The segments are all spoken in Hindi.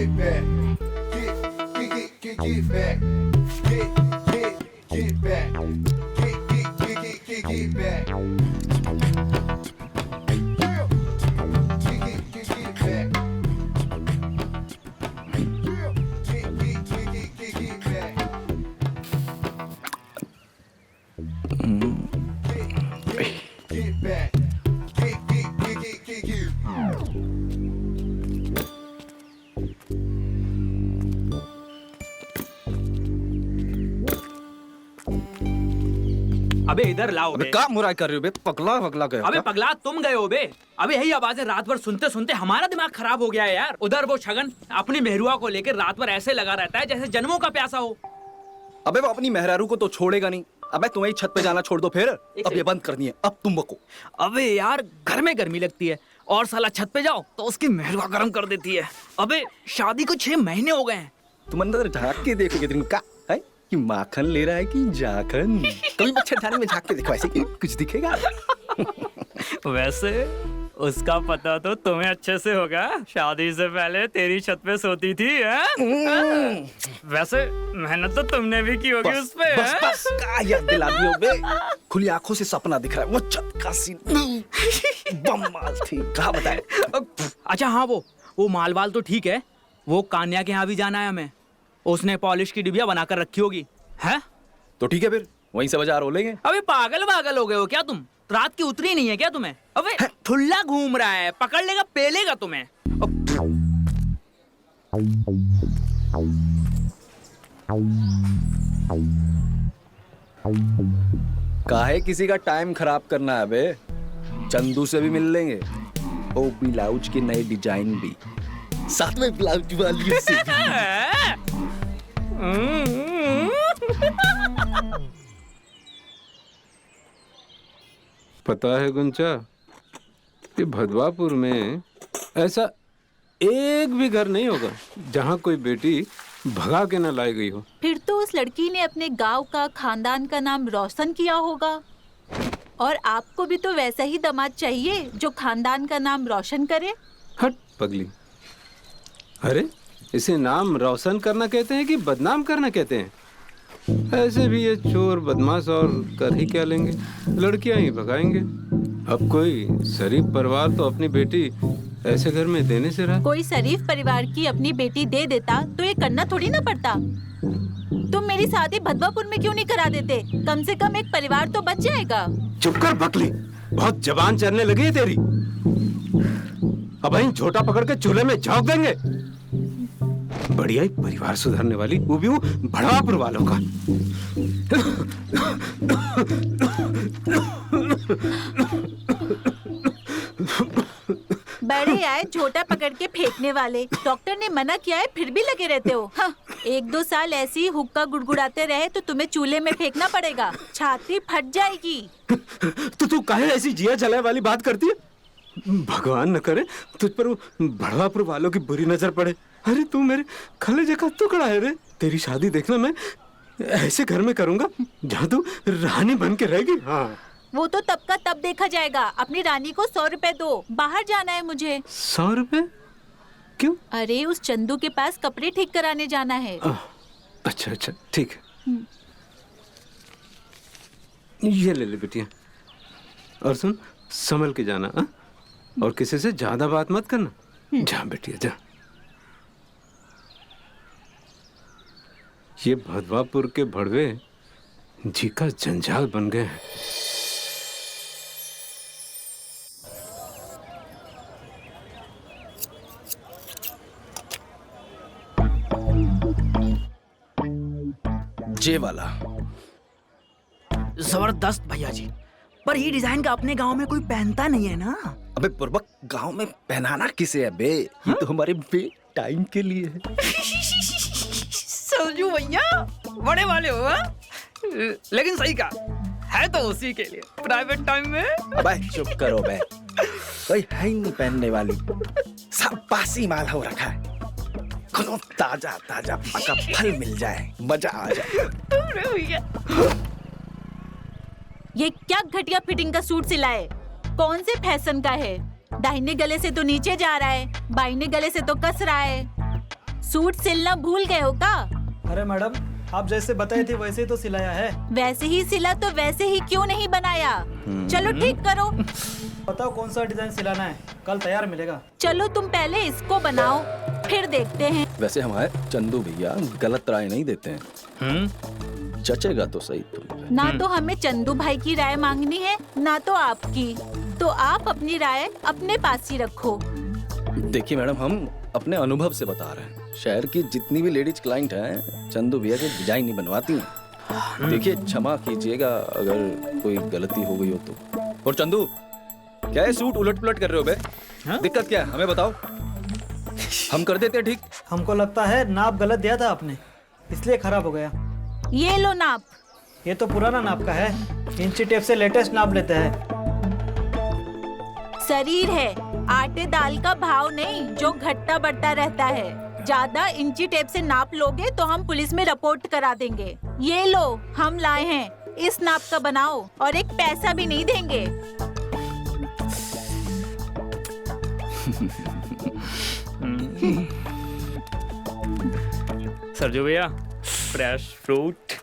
get back. Get back. Get back. Get back. अबे इधर लाओ बे। क्या मुराई कर रहे हो बे? पगला पगला गए हो अबे क्या? पगला तुम गए हो बे। अबे यही आवाजें रात भर सुनते सुनते हमारा दिमाग खराब हो गया है यार। उधर वो छगन अपनी मेहरुआ को लेकर रात भर ऐसे लगा रहता है जैसे जन्मों का प्यासा हो। अबे वो अपनी मेहरारू को तो छोड़ेगा नहीं। अबे तुम्हें छत पे जाना छोड़ दो फिर। अब ये बंद करनी है अब तुम को। अबे यार घर में गर्मी लगती है और साला छत पे जाओ तो उसकी मेहरुआ गर्म कर देती है। अबे शादी को 6 महीने हो गए हैं। तुम अंदर झाँक के देखोगे दिन का है कि माखन ले रहा है कि जाखन। कभी मच्छरदानी में झाँक के देखो ऐसे कि कुछ दिखेगा। वैसे उसका पता तो तुम्हें अच्छे से होगा। शादी से पहले तेरी छत पे सोती थी है? वैसे मेहनत तो तुमने भी की होगी उस पे। बस बस क्या याद दिला दियो बे। खुली आंखों से सपना दिख रहा है वो छत का सीन बम्माल थी। कहाँ बताए? अच्छा हाँ वो मालवाल तो ठीक है। वो कान्या के यहाँ भी जाना है हमें। उसने पॉलिश की डिबिया बनाकर रखी होगी है? तो ठीक है फिर वहीं से बाजार रोलेंगे। अबे पागल हो गए हो क्या तुम? रात की उतरी नहीं है क्या तुम्हें? अबे ठुल्ला घूम रहा है, पकड़ लेगा पेलेगा तुम्हें। काहे किसी का टाइम खराब करना है बे? चंदू से भी मिल लेंगे। ओ ब्लाउज के नए डिजाइन भी साथ में ब्लाउज वाली से पता है गुंचा कि भदवापुर में ऐसा एक भी घर नहीं होगा जहाँ कोई बेटी भगा के न लाई गई हो। फिर तो उस लड़की ने अपने गांव का खानदान का नाम रोशन किया होगा। और आपको भी तो वैसा ही दामाद चाहिए जो खानदान का नाम रोशन करे। हट पगली। अरे इसे नाम रोशन करना कहते हैं कि बदनाम करना कहते हैं? ऐसे भी ये चोर बदमाश और कर ही क्या लेंगे, लड़कियां ही भगाएंगे। अब कोई शरीफ परिवार तो अपनी बेटी ऐसे घर में देने से रहा। कोई शरीफ परिवार की अपनी बेटी दे देता तो ये करना थोड़ी ना पड़ता। तुम मेरी शादी भदवापुर में क्यों नहीं करा देते? कम से कम एक परिवार तो बच जाएगा। चुप कर बकली, बहुत जबान चढ़ने लगी है तेरी। अब इन झोटा पकड़ के चूल्हे में झोंक देंगे। बढ़िया ही परिवार सुधारने वाली, वो भी वो भड़वापुर वालों का। बड़े आए झोटा पकड़ के फेंकने वाले। डॉक्टर ने मना किया है फिर भी लगे रहते हो। हाँ, 1-2 साल ऐसी ही हुक्का गुड़गुड़ाते रहे तो तुम्हें चूल्हे में फेंकना पड़ेगा। छाती फट जाएगी। तो तू काहे ऐसी जिया जलाए वाली बात करती है? भगवान न करे तुझ पर वो भड़वापुर वालों की बुरी नजर पड़े। अरे तू मेरे कलेजे का टुकड़ा है रे। तेरी शादी देखना मैं ऐसे घर में करूंगा जहाँ तू रानी बन के रहेगी। हाँ वो तो तब का तब देखा जाएगा। अपनी रानी को 100 रुपए दो, बाहर जाना है मुझे। 100 रुपए? क्यों? अरे उस चंदू के पास कपड़े ठीक कराने जाना है। अच्छा अच्छा ठीक है। ये ले ले बेटिया। और सुन, संभल के जाना हा? और किसी से ज्यादा बात मत करना। जा बेटिया जा। ये भदवापुर के भड़वे जी का जंजाल बन गए हैं। जे वाला जबरदस्त भैया जी। पर ये डिजाइन का अपने गांव में कोई पहनता नहीं है ना। अबे बुर्बक, गांव में पहनाना किसे है बे? ये तो हमारे बे टाइम के लिए है। समझू भैया, बड़े वाले हो हा? लेकिन सही कहा है तो उसी के लिए प्राइवेट टाइम में। अबे चुप करो बे, कोई है ही नहीं पहनने वाली। सब बासी माल हो रखा है। खुद ताजा ताजा पका फल मिल जाए, मजा आ जाए। ये क्या घटिया फिटिंग का सूट सिलाए? कौन से फैशन का है? दाहिने गले से तो नीचे जा रहा है, बाइने गले से तो कस रहा है। सूट सिलना भूल गए हो का? अरे मैडम, आप जैसे बताई थी वैसे ही तो सिलाया है। वैसे ही सिला तो वैसे ही क्यों नहीं बनाया? चलो ठीक करो। बताओ कौन सा डिजाइन सिलाना है, कल तैयार मिलेगा। चलो तुम पहले इसको बनाओ, फिर देखते हैं। वैसे हमारे चंदू भैया गलत राय नहीं देते हैं। जचेगा तो सही तुम। ना तो हमें चंदू भाई की राय मांगनी है, ना तो आपकी। तो आप अपनी राय अपने पास ही रखो। देखिए मैडम, हम अपने अनुभव से बता रहे हैं। शहर की जितनी भी लेडीज क्लाइंट हैं, चंदू भैया के डिजाइन नहीं बनवाती हैं। देखिए, क्षमा कीजिएगा अगर कोई गलती हो गई हो तो। और चंदू, क्या है सूट उलट पुलट कर रहे हो बे? दिक्कत क्या है हमें बताओ, हम कर देते हैं ठीक। हमको लगता है नाप गलत दिया था आपने, इसलिए खराब हो गया। ये लो नाप। ये तो पुराना नाप का है, इंची टेप से लेटेस्ट नाप लेते हैं। शरीर है, आटे दाल का भाव नहीं जो घटता बढ़ता रहता है। ज्यादा इंची टेप से नाप लोगे तो हम पुलिस में रिपोर्ट करा देंगे। ये लो, हम लाए हैं, इस नाप का बनाओ और एक पैसा भी नहीं देंगे। सरजू भैया, फ्रेश फ्रूट।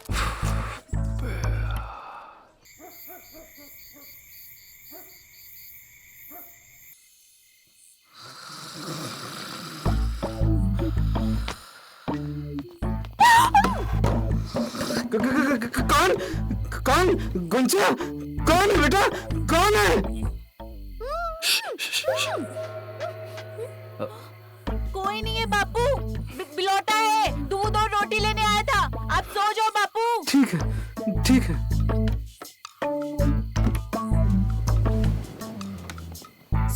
कौन कौन गुंजा, कौन है बेटा, कौन है? कोई नहीं है बापू, बिलौटा है, दूध और रोटी लेने आया था। आप सो जाओ बापू। ठीक है, ठीक है।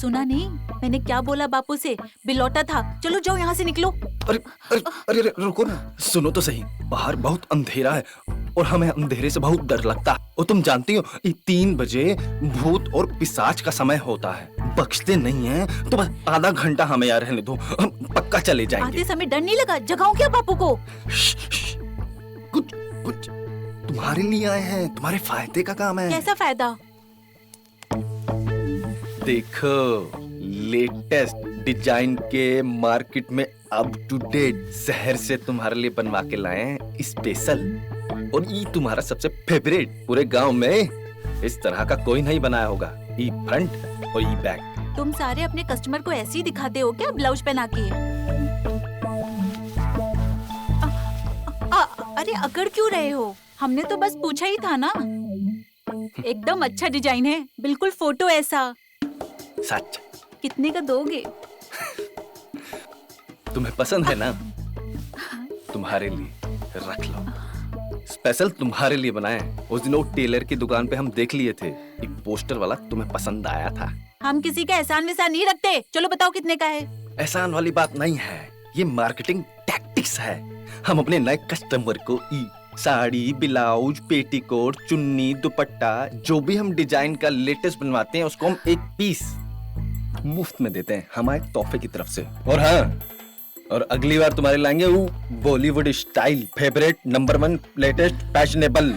सुना नहीं मैंने क्या बोला बापू से? बिलौटा था। चलो जाओ यहाँ से, निकलो। अरे अरे अरे अरे, रुको ना, सुनो तो सही। बाहर बहुत अंधेरा है और हमें अंधेरे से बहुत डर लगता है। और तुम जानती हो, ये 3 बजे भूत और पिशाच का समय होता है। बख्शते नहीं हैं, तो बस आधा घंटा हमें यहाँ रहने दो, हम पक्का चले जाएंगे। आते समय डर नहीं लगा? जगाऊं क्या बापू को? कुछ कुछ तुम्हारे लिए आए हैं, तुम्हारे फायदे का काम है। कैसा फायदा? देखो, लेटेस्ट डिजाइन के मार्केट में अप टू डेट शहर से तुम्हारे लिए बनवा के लाए हैं स्पेशल। और ये तुम्हारा सबसे फेवरेट, पूरे गांव में इस तरह का कोई नहीं बनाया होगा। ई फ्रंट और ई बैक। तुम सारे अपने कस्टमर को ऐसे ही दिखाते हो क्या, ब्लाउज पहना के? अरे अकड़ क्यों रहे हो? हमने तो बस पूछा ही था ना। एकदम अच्छा डिजाइन है, बिल्कुल फोटो ऐसा। सच? कितने का दोगे? तुम्हें पसंद है ना? तुम्हारे लिए रख लो, स्पेशल तुम्हारे लिए बनाए। उस दिन वो टेलर की दुकान पे हम देख लिए थे, एक पोस्टर वाला, तुम्हें पसंद आया था। हम किसी का एहसान विसान नहीं रखते। चलो बताओ कितने का है? एहसान वाली बात नहीं है, ये मार्केटिंग टैक्टिक्स है। हम अपने नए कस्टमर को साड़ी, ब्लाउज, पेटीकोट, चुन्नी, दुपट्टा, जो भी हम डिजाइन का लेटेस्ट बनवाते हैं, उसको हम एक पीस मुफ्त में देते हैं, हमारे तोहफे की तरफ से। और हाँ, और अगली बार तुम्हारे लाएंगे वो Bollywood style favourite number 1 latest fashionable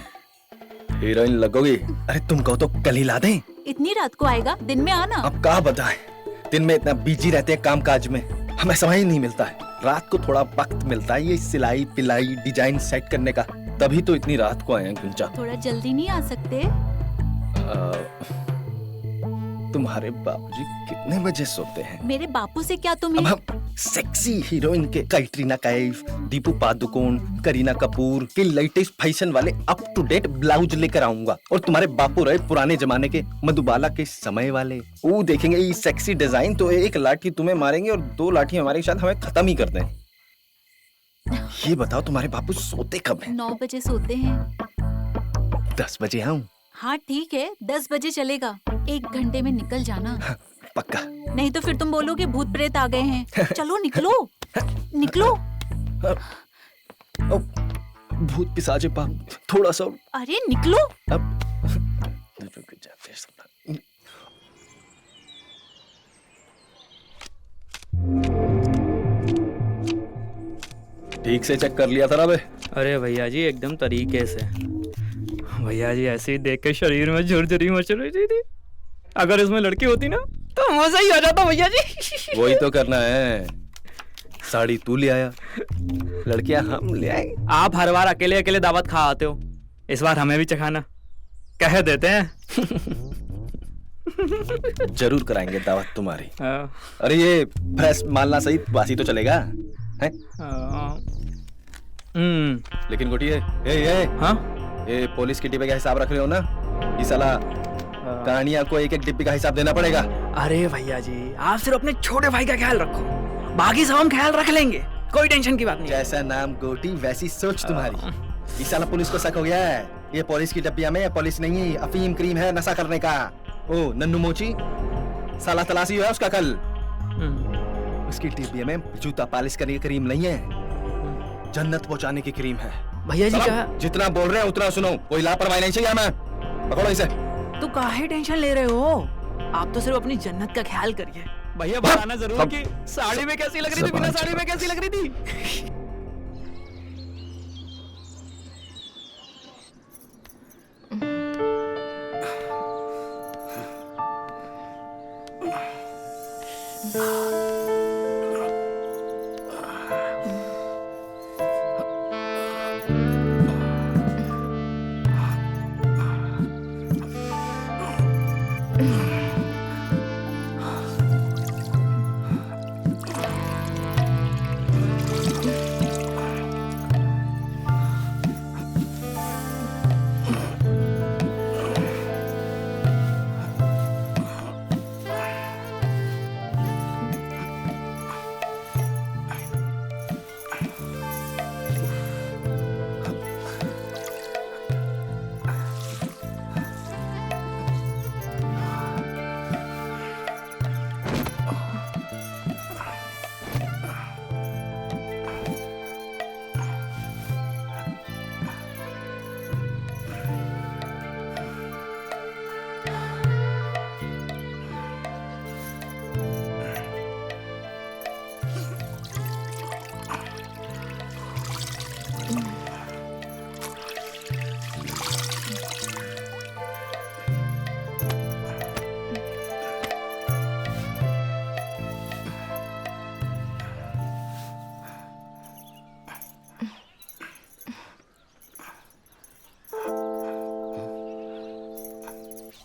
heroine लगोगी। अरे तुम कहो तो कल ही ला दें। इतनी रात को आएगा? दिन में आना। अब क्या बताएं, दिन में इतना बिजी रहते हैं काम काज में, हमें समय ही नहीं मिलता है। रात को थोड़ा वक्त मिलता है ये सिलाई पिलाई डिजाइन सेट करने का, तभी तो इतनी रात को आए हैं गुंजा। थोड़ा जल्दी नहीं आ सकते? तुम्हारे बापूजी कितने बजे सोते हैं? मेरे बापू से क्या अब तुम्हें? हम सेक्सी हीरोइन के कैटरीना कैफ, दीपू पादुकोण, करीना कपूर के लेटेस्ट फैशन वाले अप टू डेट ब्लाउज लेकर आऊंगा। और तुम्हारे बापू रहे पुराने जमाने के मधुबाला के समय वाले, वो देखेंगे ये सेक्सी डिजाइन तो एक लाठी तुम्हें मारेंगे और 2 लाठी हमारे साथ हमें खत्म ही कर दें। ये बताओ तुम्हारे बापू सोते कब हैं? 9 बजे सोते हैं। 10 बजे आऊं? हाँ ठीक है, 10 बजे चलेगा। 1 घंटे में निकल जाना। पक्का? नहीं तो फिर तुम बोलोगे भूत प्रेत आ गए हैं। चलो निकलो, निकलो। भूत पिशाचे पाप, थोड़ा सा अरे निकलो। अब रुक जाते हैं सब। ठीक से चेक कर लिया था ना बे? अरे भैया जी, एकदम तरीके से। भैया जी ऐसे ही देख के शरीर में झुरझुरी मच रही थी। अगर इसमें लड़की होती ना तो मजा ही आ जाता भैया जी। वही तो करना है। साड़ी तू ले आया, लड़कियां हम ले आएंगे। आप हर बार अकेले अकेले दावत खा आते हो, इस बार हमें भी चखाना, कह देते हैं। जरूर कराएंगे दावत तुम्हारी। हाँ, अरे ये फ्रेश मालना सही, बासी तो चलेगा है? हाँ, लेकिन गोटी ये हाँ? ये पुलिस के डिब्बे का हिसाब रख रहे हो ना? ये साला कहानियां को एक एक डिब्बे का हिसाब देना पड़ेगा। अरे भैया जी, आप सिर्फ अपने छोटे भाई का ख्याल रखो, बाकी सब हम ख्याल रख लेंगे, कोई टेंशन की बात नहीं। जैसा नाम गोटी वैसी सोच तुम्हारी। ये साला पुलिस को शक हो गया है, ये पुलिस की डब्बिया में पुलिस नहीं है, अफीम क्रीम है नशा करने का। ओ नन्नू मोची, साला तलाशी हुआ उसका कल। उसकी डिब्बिया में जूता पालिश करने की क्रीम नहीं है, जन्नत पहुंचाने की क्रीम है। भैया जी कहा, जितना बोल रहे हैं उतना सुनो, कोई लापरवाही नहीं चाहिए हमें। पकड़ो इसे। तो काहे टेंशन ले रहे हो? आप तो सिर्फ अपनी जन्नत का ख्याल करिए। भैया बताना जरूर कि साड़ी में कैसी लग रही थी, बिना साड़ी में कैसी लग रही थी।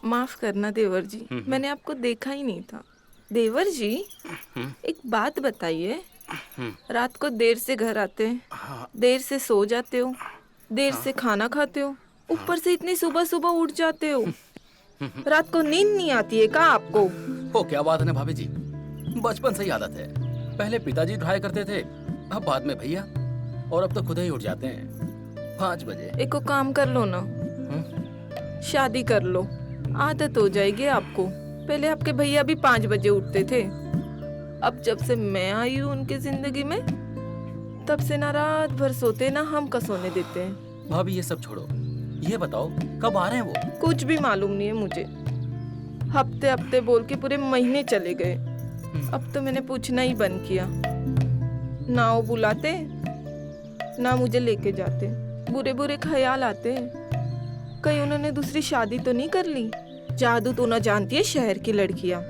माफ करना देवर जी, मैंने आपको देखा ही नहीं था। देवर जी, एक बात बताइए, रात को देर से घर आते हैं, देर से सो जाते हो, देर से खाना खाते हो, ऊपर से इतनी सुबह सुबह उठ जाते हो, रात को नींद नहीं आती है क्या आपको? ओ क्या बात है ना भाभी जी, बचपन से ही आदत है। पहले पिताजी उठाया करते थे, अब बाद में भैया, और अब तो खुद ही उठ जाते हैं 5 बजे। एक को काम कर लो ना, शादी कर लो, आदत हो जाएगी आपको। पहले आपके भैया भी 5 बजे उठते थे, अब जब से मैं आई हूँ उनकी जिंदगी में, तब से ना रात भर सोते ना हम का सोने देते हैं। भाभी ये सब छोड़ो, ये बताओ कब आ रहे हैं वो? कुछ भी मालूम नहीं है मुझे, हफ्ते हफ्ते बोल के पूरे महीने चले गए। अब तो मैंने पूछना ही बंद किया, ना वो बुलाते ना मुझे लेके जाते, बुरे बुरे ख्याल आते। कहीं उन्होंने दूसरी शादी तो नहीं कर ली? जादू तो ना जानती है शहर की लड़कियां।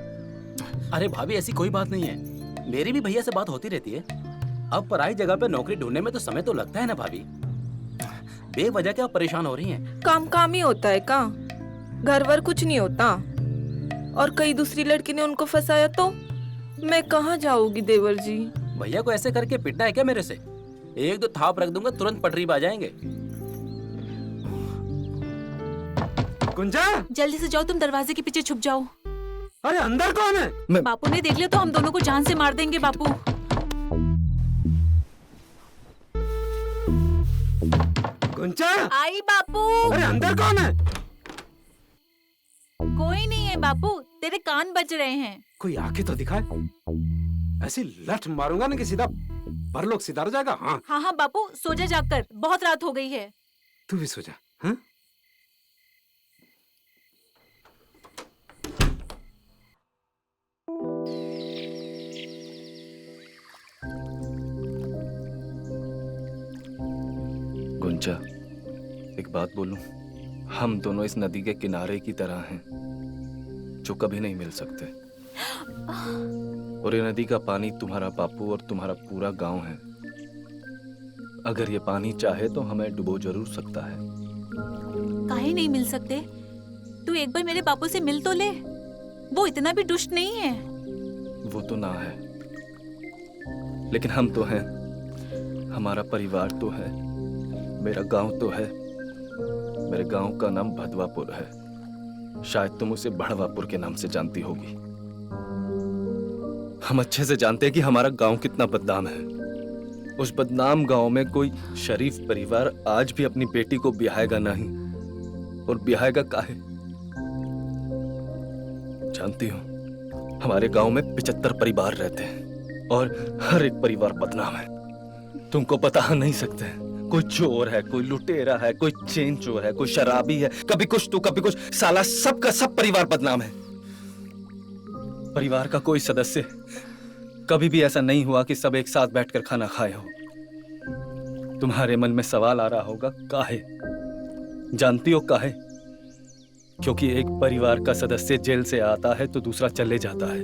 अरे भाभी ऐसी कोई बात नहीं है, मेरी भी भैया से बात होती रहती है। अब पराई जगह पे नौकरी ढूंढने में तो समय तो लगता है ना भाभी, बेवजह क्या परेशान हो रही हैं? काम काम ही होता है का, घर वर कुछ नहीं होता। और कई दूसरी लड़की ने उनको फंसाया तो मैं कहाँ जाऊंगी देवर जी? भैया को ऐसे करके पिटना है क्या मेरे से? 1-2 थाप रख दूंगा, तुरंत पटरी पे आ जाएंगे। गुंजा, जल्दी से जाओ, तुम दरवाजे के पीछे छुप जाओ। अरे अंदर कौन है? बापू ने देख लिया तो हम दोनों को जान से मार देंगे बापू। गुंजा, आई बापू। अरे अंदर कौन है? कोई नहीं है बापू, तेरे कान बज रहे हैं। कोई आके तो दिखाए, ऐसी लठ मारूंगा ना कि सीधा परलोक सिधार जाएगा। हाँ हाँ हाँ बापू, सो जा जाकर, बहुत रात हो गई है। तू भी सो जा। हाँ? गुंजा, एक बात बोलूं, हम दोनों इस नदी के किनारे की तरह हैं जो कभी नहीं मिल सकते। और ये नदी का पानी तुम्हारा बापू और तुम्हारा पूरा गांव है। अगर ये पानी चाहे तो हमें डुबो जरूर सकता है। काहे नहीं मिल सकते? तू एक बार मेरे बापू से मिल तो ले, वो इतना भी दुष्ट नहीं है। वो तो ना है, लेकिन हम तो हैं। हमारा परिवार तो है, मेरा गांव तो है। मेरे गांव का नाम भदवापुर है। शायद तुम उसे बढ़वापुर के नाम से जानती होगी। हम अच्छे से जानते हैं कि हमारा गांव कितना बदनाम है। उस बदनाम गांव में कोई शरीफ परिवार आज भी अपनी बेटी को ब्याहेगा नहीं। और ब्याहेगा काहे? जानती हो, हमारे गांव में 75 परिवार रहते हैं और हर एक परिवार बदनाम है। तुमको बता नहीं सकते। कोई चोर है, कोई लुटेरा है, कोई चेन चोर है, कोई शराबी है, कभी कुछ तो कभी कुछ। साला सबका सब परिवार बदनाम है। परिवार का कोई सदस्य कभी भी ऐसा नहीं हुआ कि सब एक साथ बैठकर खाना खाए हो। तुम्हारे मन में सवाल आ रहा होगा, काहे? जानती हो काहे? क्योंकि एक परिवार का सदस्य जेल से आता है तो दूसरा चले जाता है।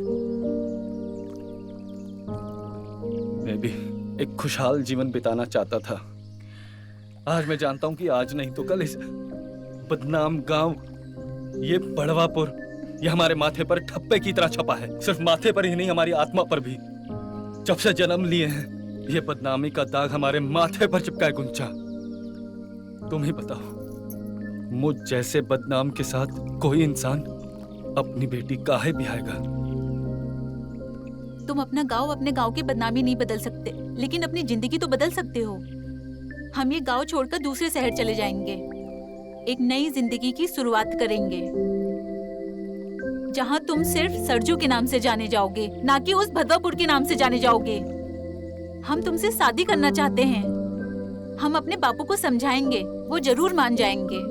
मैं भी एक खुशहाल जीवन बिताना चाहता था। आज मैं जानता हूं कि आज नहीं तो कल इस बदनाम गांव, ये बढ़वापुर, ये हमारे माथे पर ठप्पे की तरह छपा है। सिर्फ माथे पर ही नहीं, हमारी आत्मा पर भी। जब से जन्म लिए हैं, ये बदनामी का दाग हमारे माथे पर चिपका है। गुंचा, तुम ही बताओ, मुझ जैसे बदनाम के साथ कोई इंसान अपनी बेटी काहे ब्याहेगा? तुम अपना गांव, अपने गांव की बदनामी नहीं बदल सकते, लेकिन अपनी जिंदगी तो बदल सकते हो। हम ये गांव छोड़कर दूसरे शहर चले जाएंगे, एक नई जिंदगी की शुरुआत करेंगे, जहां तुम सिर्फ सरजू के नाम से जाने जाओगे, ना कि उस भदवापुर के नाम से जाने जाओगे। हम तुमसे शादी करना चाहते हैं। हम अपने बापू को समझाएंगे, वो जरूर मान जाएंगे।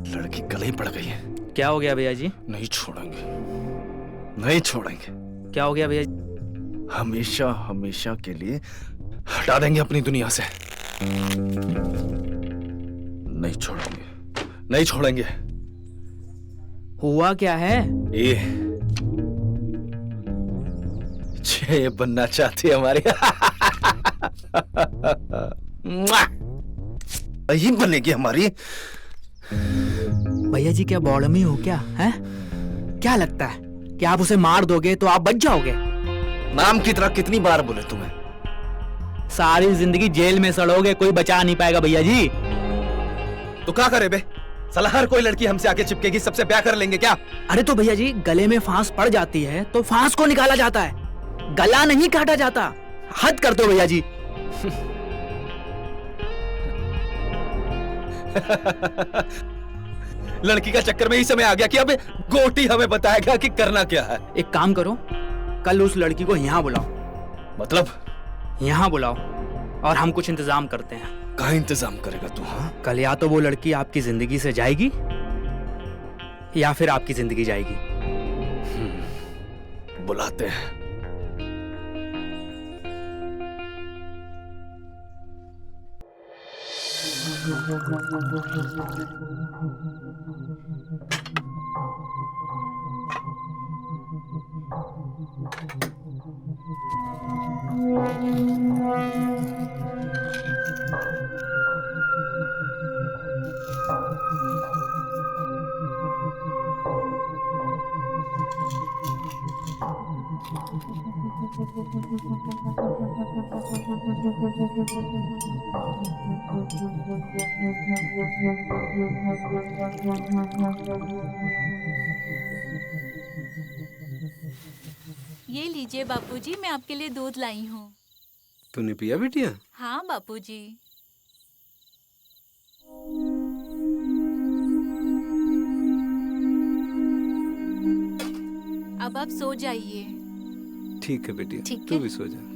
लड़की गले ही पड़ गई है। क्या हो गया भैया जी? नहीं छोड़ेंगे, नहीं छोड़ेंगे। क्या हो गया भैया जी? हमेशा हमेशा के लिए हटा देंगे अपनी दुनिया से। नहीं छोड़ेंगे, नहीं छोड़ेंगे। हुआ क्या है? ये बनना चाहती है हमारी। यही बनेगी हमारी। भैया जी क्या बॉडमी हो क्या है? क्या लगता है कि आप उसे मार दोगे तो आप बच जाओगे? नाम की तरह कितनी बार बोले तुम्हें? सारी जिंदगी जेल में सड़ोगे, कोई बचा नहीं पाएगा भैया जी। तो क्या करे बे? साला हर कोई लड़की हमसे आके चिपकेगी, सबसे ब्याह कर लेंगे क्या? अरे तो भैया जी, गले में फांस पड़ जाती है तो फांस को निकाला जाता है, गला नहीं काटा जाता। हद कर दो भैया जी। लड़की का चक्कर में ही समय आ गया कि अब गोटी हमें बताएगा कि करना क्या है। एक काम करो, कल उस लड़की को यहाँ बुलाओ। मतलब? यहाँ बुलाओ और हम कुछ इंतजाम करते हैं। कहाँ इंतजाम करेगा तू? हाँ, कल या तो वो लड़की आपकी जिंदगी से जाएगी या फिर आपकी जिंदगी जाएगी। बुलाते हैं। ये लीजिए बापूजी, मैं आपके लिए दूध लाई हूँ। तूने पिया बिटिया? हाँ बापूजी। अब आप सो जाइए। ठीक है बेटी, ठीक तू है। भी सो जा।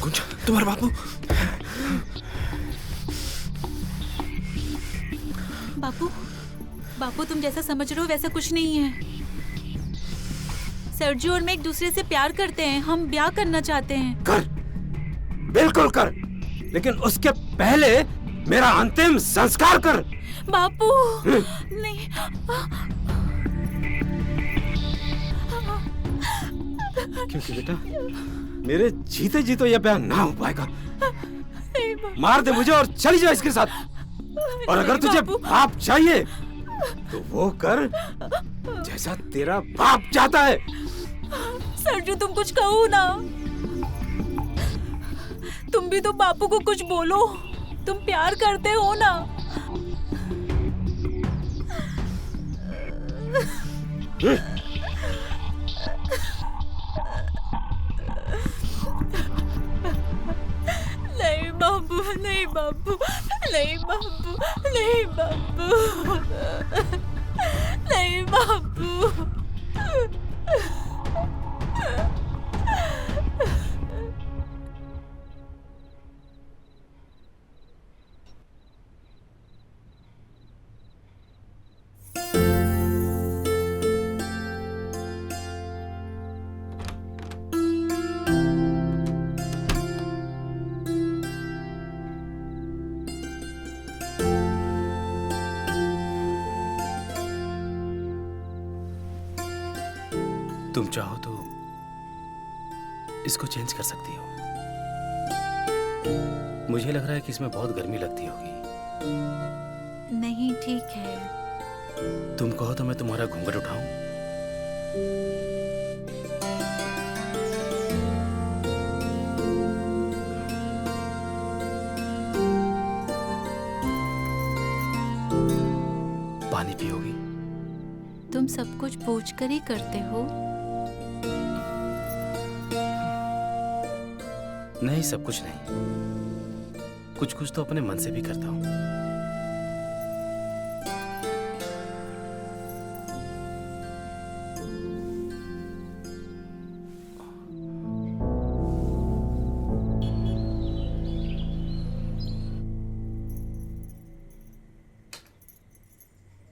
गुंजा, तुम्हारा बापू। बापू, बापू तुम जैसा समझ रहे हो वैसा कुछ नहीं है। सर्जू और मैं एक दूसरे से प्यार करते हैं, हम ब्याह करना चाहते हैं। कर, बिल्कुल कर, लेकिन उसके पहले मेरा अंतिम संस्कार कर। बापू नहीं, क्योंकि बेटा मेरे जीते जी तो यह ब्याह ना हो पाएगा। मार दे मुझे और चली जाए इसके साथ। और अगर तुझे बाप चाहिए तो वो कर जैसा तेरा बाप चाहता है। सरजू तुम कुछ कहो ना, तुम भी तो बापू को कुछ बोलो, तुम प्यार करते हो ना। नहीं बापू, नहीं बापू, नहीं बापू, नहीं बापू, नहीं बापू। तुम चाहो तो इसको चेंज कर सकती हो। मुझे लग रहा है कि इसमें बहुत गर्मी लगती होगी। नहीं ठीक है। तुम कहो तो मैं तुम्हारा घूंघट उठाऊं? पानी पियोगी? तुम सब कुछ पूछ कर ही करते हो। नहीं, सब कुछ नहीं, कुछ कुछ तो अपने मन से भी करता हूं।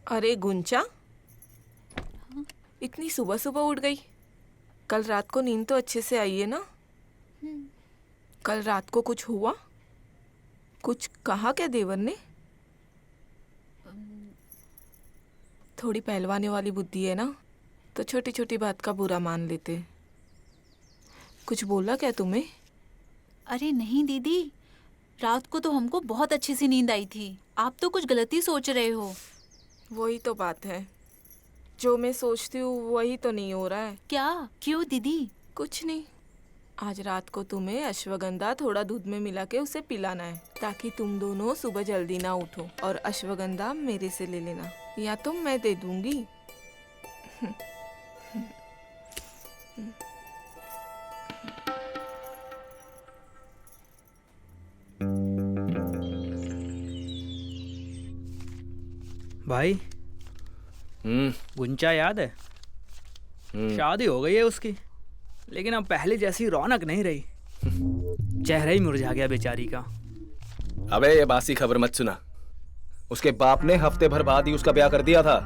अरे गुंचा, इतनी सुबह सुबह उठ गई? कल रात को नींद तो अच्छे से आई है ना? कल रात को कुछ हुआ? कुछ कहा क्या देवर ने? थोड़ी पहलवाने वाली बुद्धि है ना, तो छोटी छोटी बात का बुरा मान लेते। कुछ बोला क्या तुम्हें? अरे नहीं दीदी, रात को तो हमको बहुत अच्छी सी नींद आई थी। आप तो कुछ गलती सोच रहे हो। वही तो बात है, जो मैं सोचती हूँ वही तो नहीं हो रहा है। क्या? क्यों दीदी? कुछ नहीं, आज रात को तुम्हें अश्वगंधा थोड़ा दूध में मिला के उसे पिलाना है, ताकि तुम दोनों सुबह जल्दी ना उठो। और अश्वगंधा मेरे से ले लेना, या तो मैं दे दूंगी। भाई गुंचा याद है? शादी हो गई है उसकी, लेकिन अब पहले जैसी रौनक नहीं रही। चेहरा ही मुरझा गया बेचारी का। अबे ये बासी खबर मत सुना। उसके बाप ने हफ्ते भर बाद ही उसका ब्याह कर दिया था,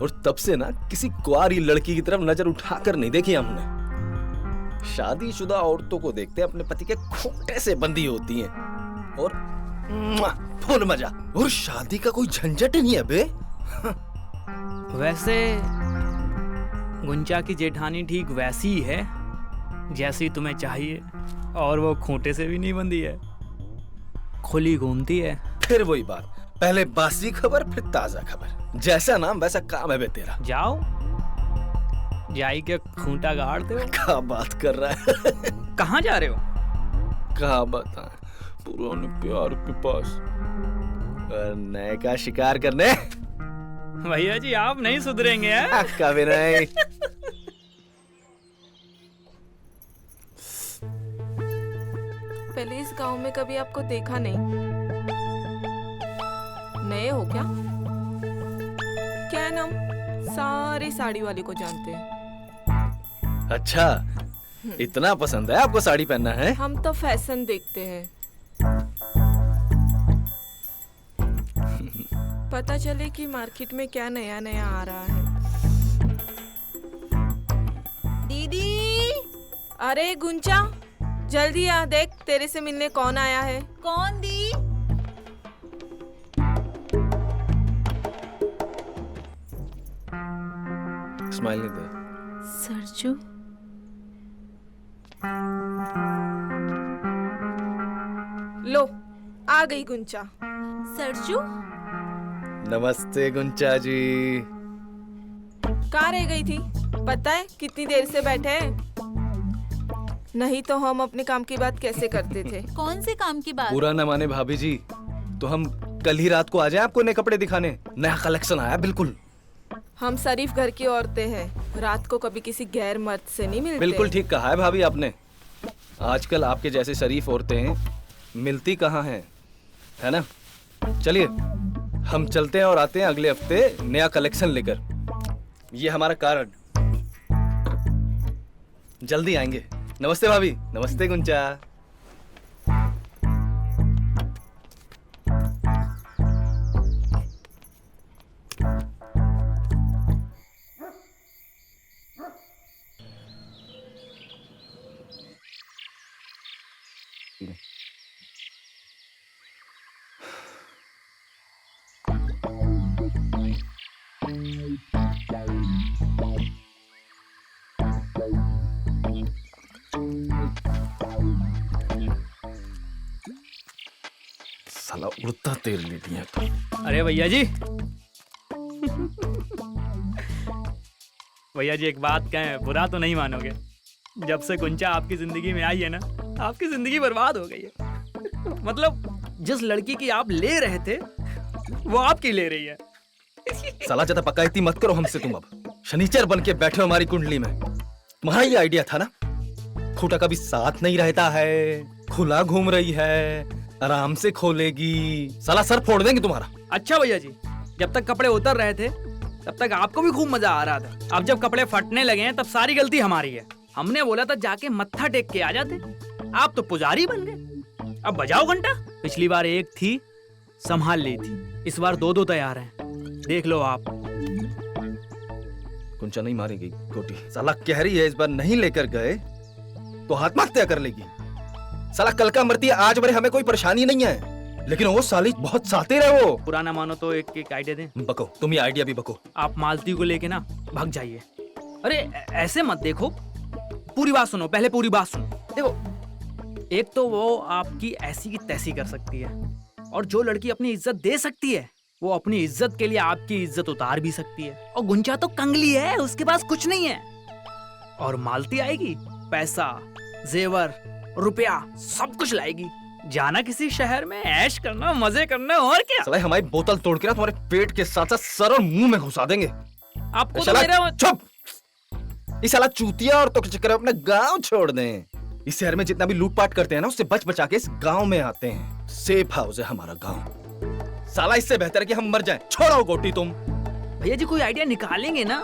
और तब से ना किसी कुआरी लड़की की तरफ नजर उठाकर नहीं देखी हमने। शादीशुदा औरतों को देखते अपने पति के खूंटे से बंधी होती हैं, और फुल मजा। और शादी का कोई झंझट ही नहीं है बे। वैसे गुंचा की जेठानी ठीक वैसी ही है जैसी तुम्हें चाहिए, और वो खूंटे से भी नहीं बंधी है, खुली घूमती है। फिर वही बात, पहले बासी खबर फिर ताजा खबर। जैसा नाम वैसा काम है बे तेरा। जाओ जाई के खूंटा गाड़ते हो। क्या बात कर रहा है? कहाँ जा रहे हो? क्या बताएं, पुराने प्यार के पास और नए का शिकार करने। भैया जी आप नहीं सुधरेंगे हैं? कभी नहीं। पहले इस गांव में कभी आपको देखा नहीं। नए हो क्या? क्या है नाम? सारे साड़ी वाले को जानते हैं। अच्छा, इतना पसंद है आपको साड़ी पहनना है? हम तो फैशन देखते हैं। पता चले कि मार्केट में क्या नया नया आ रहा है। दीदी, अरे गुंचा, जल्दी आ, देख तेरे से मिलने कौन आया है। कौन दी? स्माइल नहीं दे। सरजू। लो, आ गई गुंचा। सरजू? नमस्ते गुंचा जी। कहाँ रह गई थी? पता है कितनी देर से बैठे हैं? नहीं तो हम अपने काम की बात कैसे करते थे। कौन से काम की बात? बुरा न माने भाभी जी, तो हम कल ही रात को आ जाए आपको नए कपड़े दिखाने। नया कलेक्शन आया बिल्कुल। हम शरीफ घर की औरतें हैं, रात को कभी किसी गैर मर्द से नहीं मिलते। बिल्कुल ठीक कहा है भाभी आपने। आजकल आपके जैसे शरीफ औरतें मिलती कहाँ हैं, है ना? चलिए हम चलते हैं और आते हैं अगले हफ्ते नया कलेक्शन लेकर। ये हमारा कार्ड। जल्दी आएंगे। नमस्ते भाभी। नमस्ते गुंचा। साला उड़ता तेल ले लिया तो। अरे भैया जी भैया जी एक बात कहें, बुरा तो नहीं मानोगे, जब से गुंचा आपकी जिंदगी में आई है ना, आपकी जिंदगी बर्बाद हो गई है। मतलब जिस लड़की की आप ले रहे थे वो आपकी ले रही है। साला ज्यादा पकायती मत करो हमसे तुम। अब शनिचर बन के बैठे हो हमारी कुंडली में। तुम्हारा ये आइडिया था ना? खूंटा कभी साथ नहीं रहता है, खुला घूम रही है, आराम से खोलेगी, साला सर फोड़ देंगे तुम्हारा। अच्छा भैया जी, जब तक कपड़े उतर रहे थे तब तक आपको भी खूब मजा आ रहा था। अब जब कपड़े फटने लगे हैं तब सारी गलती हमारी है। हमने बोला था जाके मत्था टेक के आ जाते, आप तो पुजारी बन गए। अब बजाओ घंटा। पिछली बार एक थी, संभाल ली थी, इस बार दो दो तैयार हैं। देख लो आप। कुंचा नहीं मारेगी गोटी। साला कह रही है इस बार नहीं लेकर गए तो आत्महत्या कर लेगी। साला कल का मरती है, आज मरे, हमें कोई परेशानी नहीं है, लेकिन वो साली बहुत सातिर है। वो पुराना मानो तो एक आइडिया दें। बको, तुम ये आइडिया भी बको। आप मालती को लेके ना भाग जाइए। अरे ऐसे मत देखो, पूरी बात सुनो, पहले पूरी बात सुनो। देखो, एक तो वो आपकी ऐसी की तैसी कर सकती है, और जो लड़की अपनी इज्जत दे सकती है वो अपनी इज्जत के लिए आपकी इज्जत उतार भी सकती है। और गुंचा तो कंगली है, उसके पास कुछ नहीं है। और मालती आएगी, पैसा, जेवर, रुपया सब कुछ लाएगी। जाना किसी शहर में, ऐश करना, मजे करना, और क्या। साला हमारी बोतल तोड़ के ना तुम्हारे पेट के साथ साथ सर और मुंह में घुसा देंगे। आपको तो साला मेरा चुप। इस साला चूतिया और तो के चक्कर में अपना गांव छोड़ दें। इस शहर में जितना भी लूटपाट करते हैं ना, उससे बच बचा के इस गांव में आते हैं। सेफ हाउस है हमारा गांव। साला इससे बेहतर है कि हम मर जाएं। छोड़ो गोटी तुम। भैया जी कोई आइडिया निकालेंगे ना?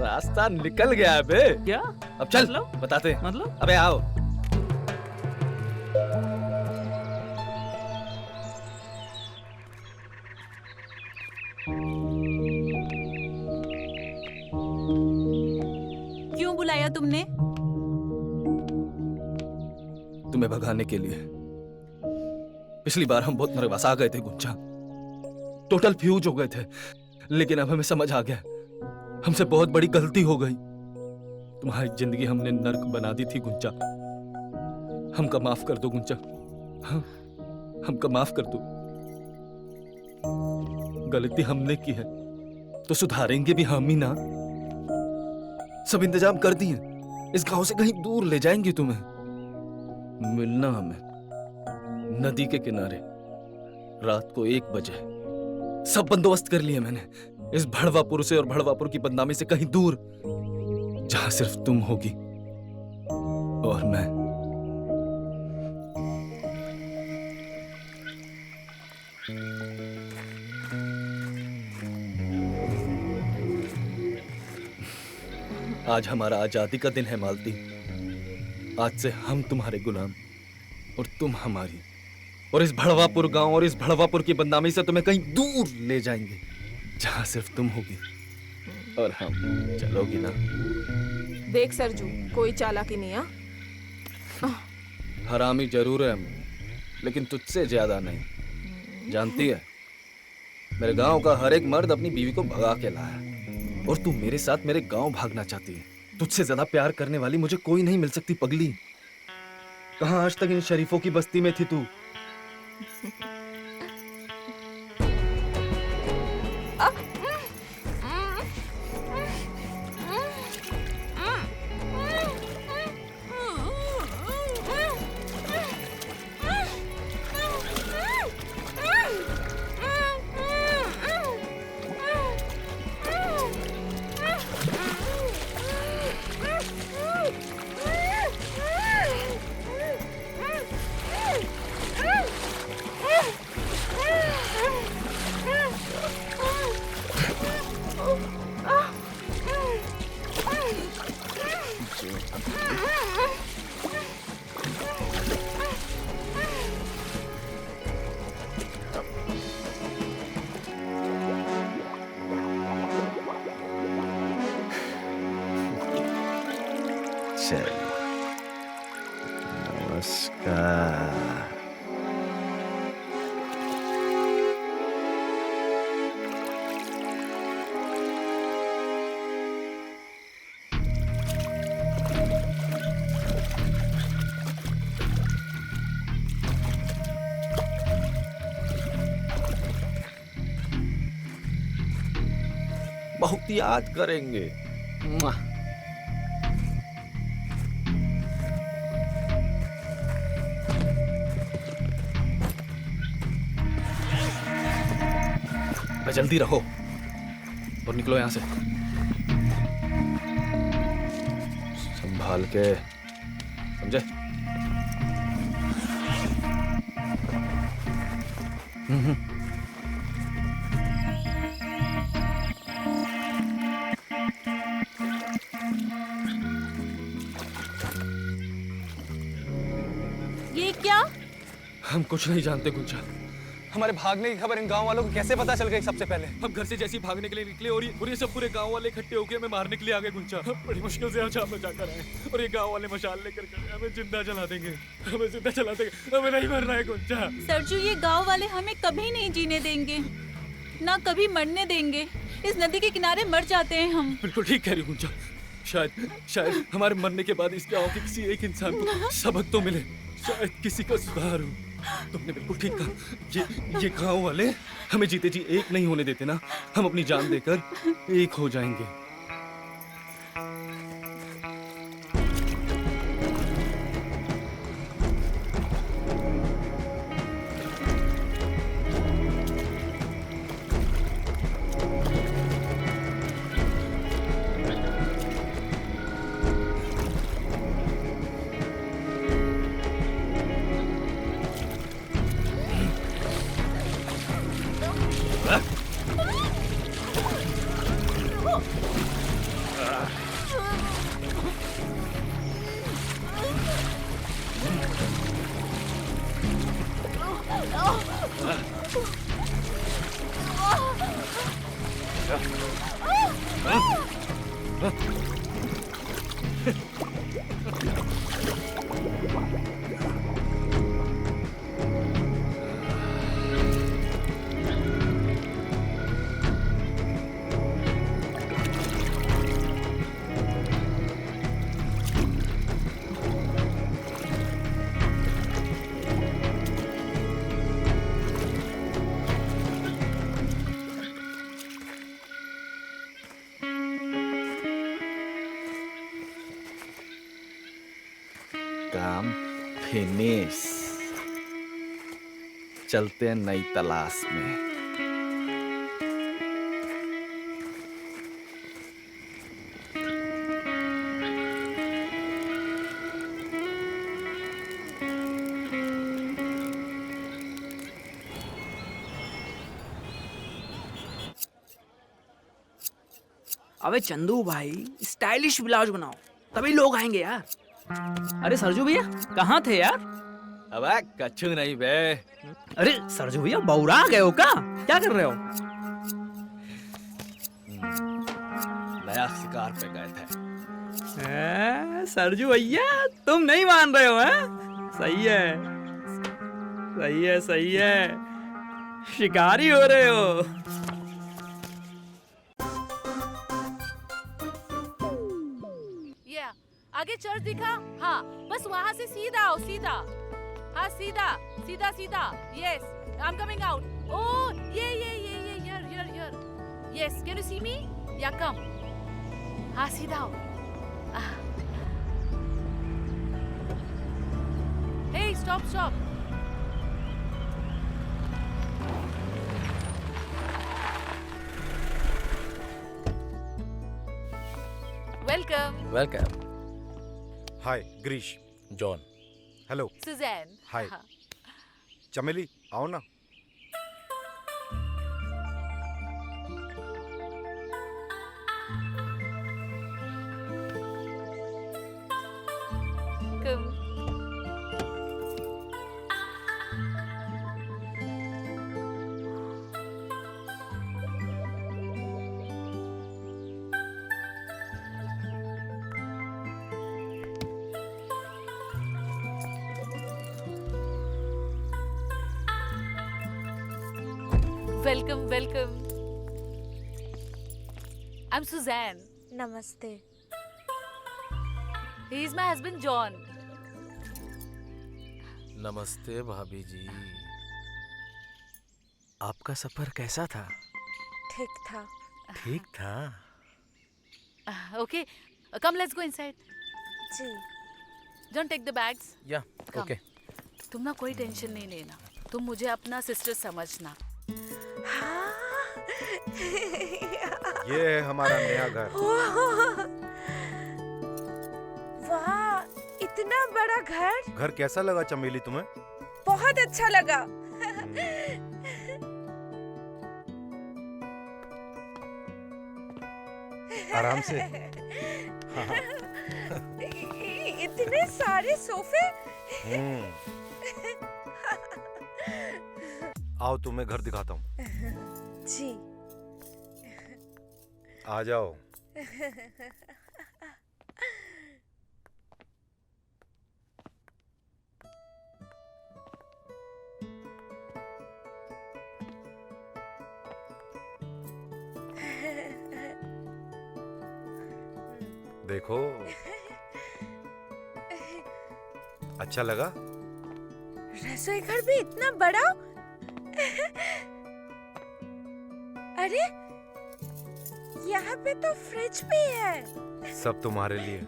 रास्ता निकल गया है बे। क्या अब चल मतलब? बताते हैं। मतलब अबे आओ। क्यों बुलाया तुमने? तुम्हें भगाने के लिए। पिछली बार हम बहुत नर्वस आ गए थे गुंजा, टोटल फ्यूज हो गए थे, लेकिन अब हमें समझ आ गया हमसे बहुत बड़ी गलती हो गई। तुम्हारी जिंदगी हमने नर्क बना दी थी गुंजा। हमका माफ कर दो गुंजा, हाँ, हमका माफ कर दो। गलती हमने की है तो सुधारेंगे भी हम ही ना। सब इंतजाम कर दिए, इस गांव से कहीं दूर ले जाएंगे तुम्हें। मिलना हमें नदी के किनारे रात को 1 बजे। सब बंदोबस्त कर लिए मैंने, इस भड़वापुर से और भड़वापुर की बदनामी से कहीं दूर, जहां सिर्फ तुम होगी और मैं। आज हमारा आजादी का दिन है मालती। आज से हम तुम्हारे गुलाम और तुम हमारी, और इस भड़वापुर गांव और इस भड़वापुर की बदनामी से तुम्हें कहीं दूर ले जाएंगे, जहां सिर्फ तुम होगी और हम। चलोगी ना? देख सरजू, कोई चालाकी नहीं। हरामी जरूर है हम, लेकिन तुझसे ज्यादा नहीं। जानती है, मेरे गांव का हर एक मर्द अपनी बीवी को भगा के लाया, और तू मेरे साथ मेरे गांव भागना चाहती है। तुझसे ज्यादा प्यार करने वाली मुझे कोई नहीं मिल सकती पगली। कहां आज तक इन शरीफों की बस्ती में थी तू? नमस्कार। बहुत याद करेंगे। जल्दी रहो और निकलो यहां से, संभाल के, समझे? ये क्या? हम कुछ नहीं जानते गुंजा। हमारे भागने की खबर इन गांव वालों को कैसे पता चल गई सबसे पहले? हम घर से जैसे ही भागने के लिए निकले और ये सब पूरे गांव वाले इकट्ठे होकर हमें मारने के लिए आ गए गुंजा। बड़ी मुश्किल से हम बचा कर आए और ये गांव वाले मशाल लेकर गए। हमें जिंदा जला देंगे, हमें जिंदा जला देंगे, हमें नहीं मरना है गुंजा। सरजू, ये गांव वाले हमें कभी नहीं जीने देंगे, ना कभी मरने देंगे। इस नदी के किनारे मर जाते हैं हम। बिल्कुल ठीक कह रही गुंजा। शायद हमारे मरने के बाद इस गांव के किसी एक इंसान को सबक तो मिले, शायद किसी का सुधार हो। तुमने बिल्कुल ठीक कहा। ये गांव वाले हमें जीते जी एक नहीं होने देते ना। हम अपनी जान देकर एक हो जाएंगे। काम फिनिश। चलते हैं नई तलाश में। अबे चंदू भाई, स्टाइलिश ब्लाउज बनाओ, तभी लोग आएंगे यार। अरे सरजू भैया कहाँ थे यार? अबे कछु नहीं बे। अरे सरजू भैया बौरा गए हो क्या? क्या कर रहे हो? नया शिकार पे गए थे। सरजू भैया तुम नहीं मान रहे हो हैं? सही है, सही है, सही है, शिकारी हो रहे हो। आगे चर्च दिखा? हाँ, बस वहाँ से सीधा आओ, सीधा। हाँ, सीधा, सीधा, सीधा। Yes, I'm coming out. Oh, here. Yes, can you see me? Yeah, come. हाँ, सीधा आओ. Hey, stop. वेलकम। हाय ग्रीश। जॉन। Hello Suzanne. हाय। चमेली आओ ना। Come. Welcome. I'm Suzanne. नमस्ते। He is my husband John. नमस्ते भाभी जी। आपका सफर कैसा था? ठीक था। ठीक था। Okay, come let's go inside. जी। John, take the bags. या ओके। तुम ना कोई टेंशन नहीं लेना, तुम मुझे अपना सिस्टर समझना। ये है हमारा नया घर। वाह, इतना बड़ा घर। घर कैसा लगा चमेली तुम्हें? बहुत अच्छा लगा। आराम से। इतने सारे सोफे। आओ तुम्हें घर दिखाता हूँ। जी। आ जाओ। देखो, अच्छा लगा? रसोई घर भी इतना बड़ा? अरे, यहाँ पे तो फ्रिज भी है। सब तुम्हारे लिए।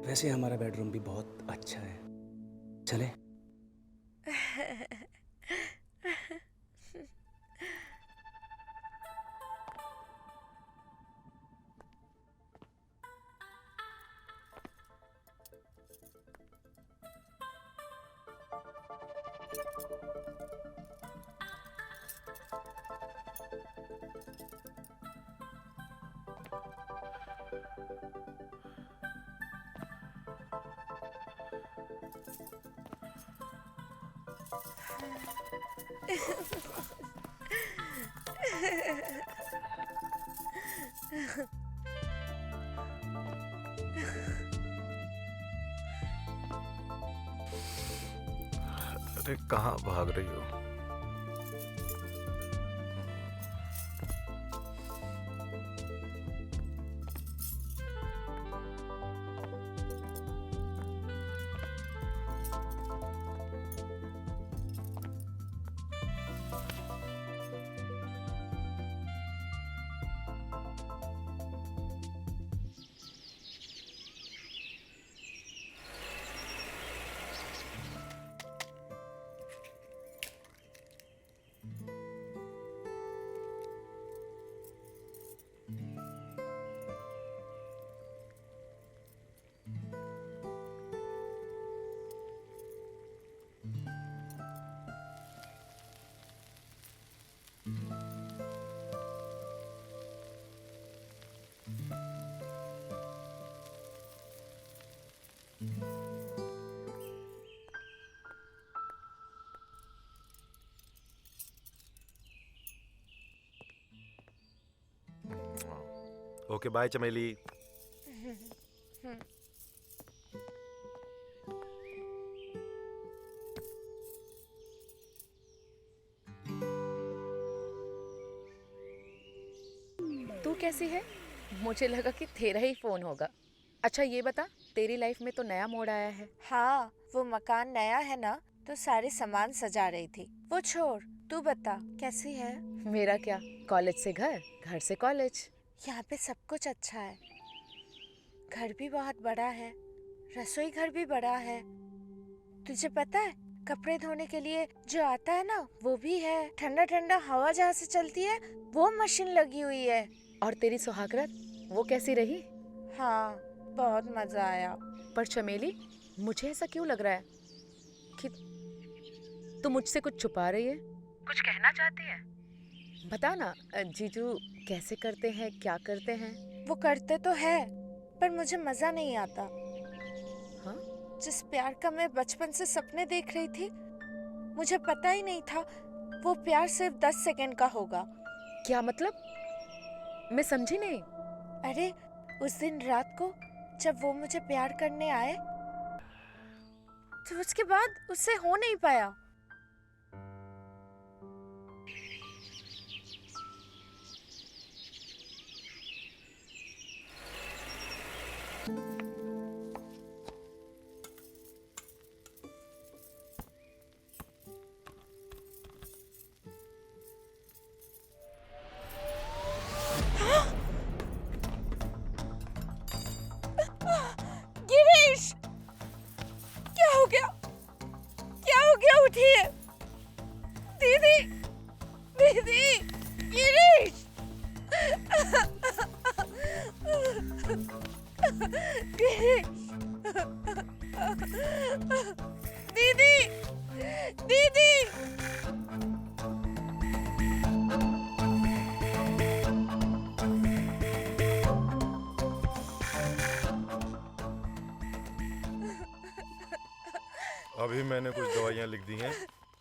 वैसे हमारा बेडरूम भी बहुत अच्छा है, चले? अरे कहाँ भाग रही हो? ओके बाय चमेली। तू कैसी है? मुझे लगा कि तेरा ही फोन होगा। अच्छा ये बता, तेरी लाइफ में तो नया मोड़ आया है। हाँ, वो मकान नया है ना, तो सारे सामान सजा रही थी। वो छोड़, तू बता कैसी है? मेरा क्या, कॉलेज से घर, घर से कॉलेज। यहाँ पे सब कुछ अच्छा है। घर भी बहुत बड़ा है, रसोई घर भी बड़ा है। तुझे पता है, कपड़े धोने के लिए जो आता है ना, वो भी है। ठंडा ठंडा हवा जहाँ से चलती है, वो मशीन लगी हुई है। और तेरी सुहागरात, वो कैसी रही? हाँ, बहुत मजा आया। पर चमेली, मुझे ऐसा क्यों लग रहा है कि तू मुझसे कुछ छुपा रही है? कुछ कहना चाहती है? बता ना, जीजू कैसे करते हैं, क्या करते हैं? वो करते तो है, पर मुझे मजा नहीं आता। हाँ? जिस प्यार का मैं बचपन से सपने देख रही थी, मुझे पता ही नहीं था वो प्यार सिर्फ 10 सेकंड का होगा। क्या मतलब? मैं समझी नहीं। अरे, उस दिन रात को जब वो मुझे प्यार करने आए, तो उसके बाद उससे हो नहीं पाया। गिरीश, क्या हो गया? क्या हो गया? उठिए दीदी, दीदी, गिरीश। गिरीश, दीदी, दीदी। अभी मैंने कुछ दवाइयाँ लिख दी हैं,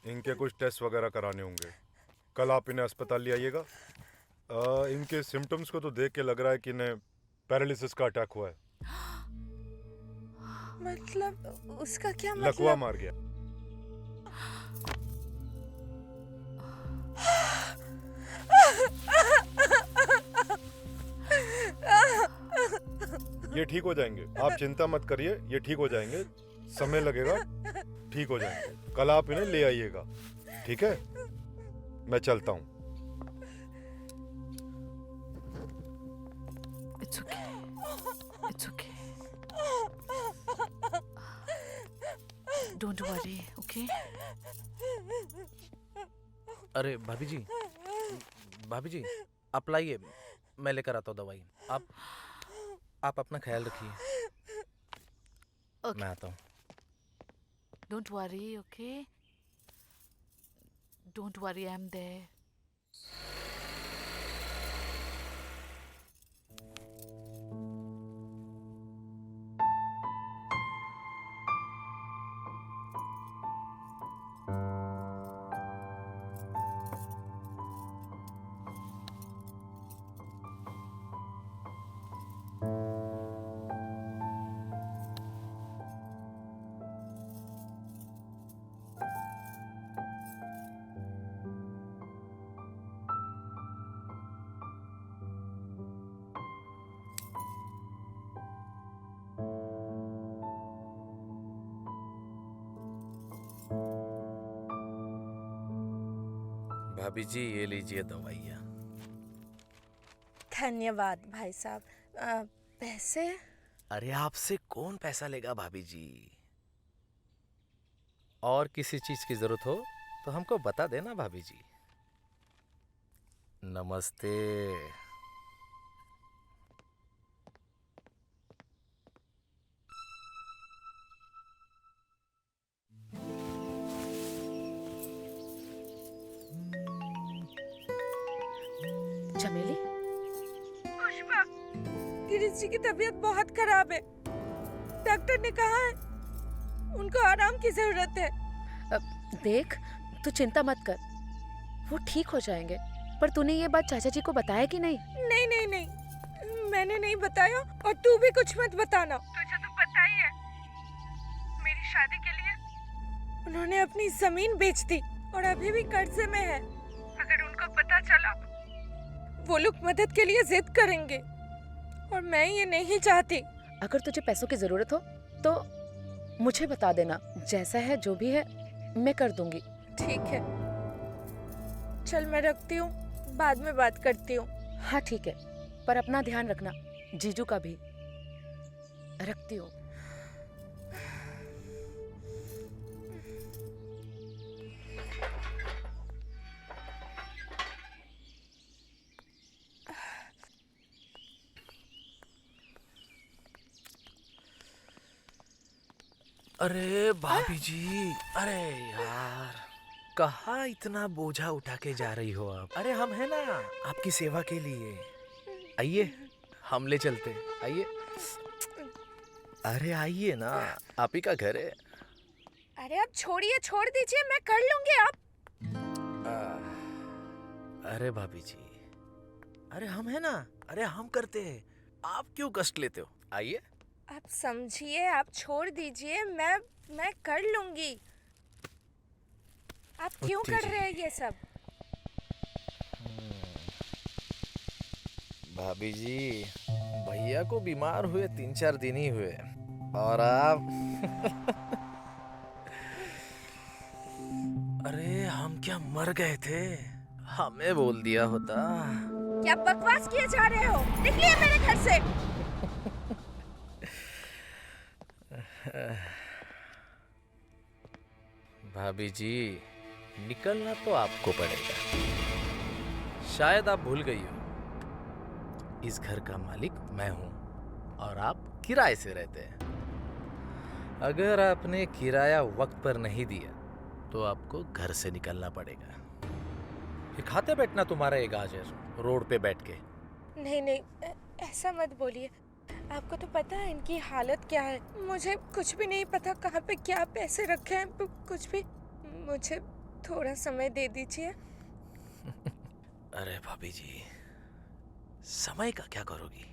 इनके कुछ टेस्ट वगैरह कराने होंगे। कल आप इन्हें अस्पताल ले आइएगा। इनके सिम्टम्स को तो देख के लग रहा है कि इन्हें पैरालिसिस का अटैक हुआ है। मतलब उसका क्या मतलब? लकवा मार गया। ये ठीक हो जाएंगे, आप चिंता मत करिए, ये ठीक हो जाएंगे। समय लगेगा, ठीक हो जाएंगे। कल आप इन्हें ले आइएगा, ठीक है? मैं चलता हूँ। It's okay. It's okay. Don't worry, okay? अरे भाभी जी, भाभी जी, आप लाइए, मैं लेकर आता हूँ दवाई। आप अपना ख्याल रखिए। मैं आता हूँ। Don't worry, okay? Don't worry, I'm there. भाभी जी, ये लीजिए दवाइयाँ। धन्यवाद भाई साहब। पैसे? अरे आपसे कौन पैसा लेगा भाभी जी? और किसी चीज की जरूरत हो तो हमको बता देना भाभी जी। नमस्ते। चमेली, पुष्पा, गिरीश जी की तबीयत बहुत खराब है। डॉक्टर ने कहा है उनको आराम की जरूरत है। देख, तू चिंता मत कर, वो ठीक हो जाएंगे। पर तूने ये बात चाचा जी को बताया कि नहीं? नहीं नहीं नहीं, मैंने नहीं बताया और तू भी कुछ मत बताना। तुझे तो पता ही है, मेरी शादी के लिए उन्होंने अपनी जमीन बेच दी और अभी भी कर्जे में है। अगर उनको पता चला, वो लोग मदद के लिए जिद करेंगे और मैं ये नहीं चाहती। अगर तुझे पैसों की जरूरत हो तो मुझे बता देना, जैसा है जो भी है मैं कर दूंगी। ठीक है, चल मैं रखती हूँ, बाद में बात करती हूँ। हाँ ठीक है, पर अपना ध्यान रखना, जीजू का भी। रखती हूँ। अरे भाभी जी, अरे यार, कहाँ इतना बोझा उठा के जा रही हो आप? अरे हम है ना आपकी सेवा के लिए। आइए, हम ले चलते। आइए, अरे आइए ना, आप ही का घर है। अरे अब छोड़िए, छोड़ दीजिए, मैं कर लूंगी। आप अरे भाभी जी, अरे हम है ना, अरे हम करते हैं, आप क्यों कष्ट लेते हो? आइए। आप समझिए, आप छोड़ दीजिए, मैं कर लूंगी। आप क्यों कर रहे हैं ये सब? भाभी जी, भैया को बीमार हुए 3-4 दिन ही हुए और आप अरे हम क्या मर गए थे? हमें बोल दिया होता। क्या बकवास किए जा रहे हो? निकलिए मेरे घर से। भाभी जी, निकलना तो आपको पड़ेगा। शायद आप भूल गई हो, इस घर का मालिक मैं हूं और आप किराए से रहते हैं। अगर आपने किराया वक्त पर नहीं दिया तो आपको घर से निकलना पड़ेगा। फिर खाते बैठना तुम्हारा ये गाजर रोड पे बैठ के। नहीं नहीं, ऐसा मत बोलिए। आपको तो पता है इनकी हालत क्या है। मुझे कुछ भी नहीं पता कहाँ पे क्या पैसे रखे हैं, कुछ भी। मुझे थोड़ा समय दे दीजिए। अरे भाभी जी, समय का क्या करोगी?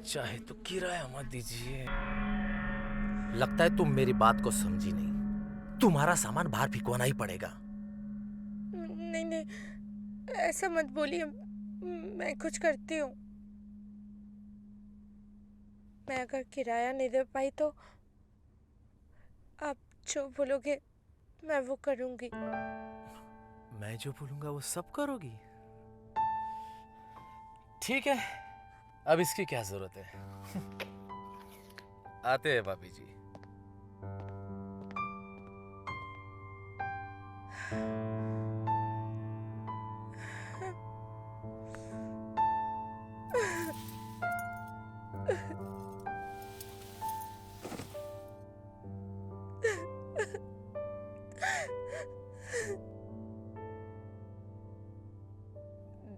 चाहे तो किराया मत दीजिए। लगता है तुम मेरी बात को समझी नहीं। तुम्हारा सामान बाहर फिकवाना ही पड़ेगा। नहीं नहीं, ऐसा मत बोलिए, मैं कुछ करती हूँ। मैं अगर किराया नहीं दे पाई तो आप जो बोलोगे मैं वो करूँगी। मैं जो बोलूंगा वो सब करोगी? ठीक है, अब इसकी क्या जरूरत है? आते हैं भाभी जी।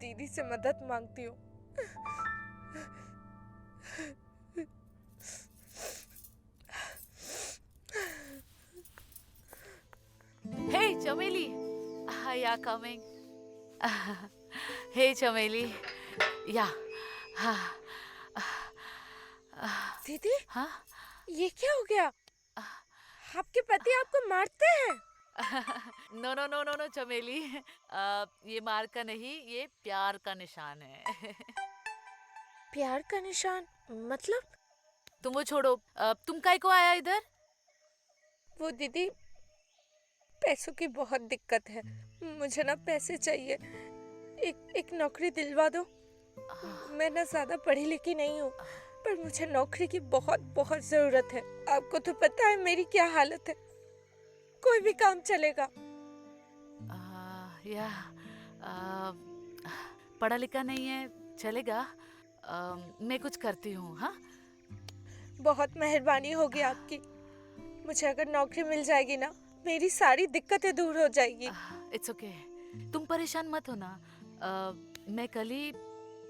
दीदी से मदद मांगती हूँ। Hey, Chameli. Yeah, coming. Hey, Chameli. Yeah. दीदी, हाँ? ये क्या हो गया? आपके पति आपको मारते हैं? No no no no no Chameli, ये मार का नहीं, ये प्यार का निशान है। प्यार का निशान मतलब? तुम वो छोड़ो, तुम काहे को आया इधर? वो दीदी, पैसों की बहुत दिक्कत है। मुझे ना पैसे चाहिए। एक नौकरी दिलवा दो। मैं ना ज्यादा पढ़ी लिखी नहीं हूँ, पर मुझे नौकरी की बहुत बहुत जरूरत है। आपको तो पता है मेरी क्या हालत है। कोई भी काम चलेगा। पढ़ा लिखा नहीं है, चलेगा। मैं कुछ करती हूँ। हाँ, बहुत मेहरबानी होगी आपकी। मुझे अगर नौकरी मिल जाएगी ना, मेरी सारी दिक्कतें दूर हो जाएगी। It's okay. तुम परेशान मत हो ना। मैं कल ही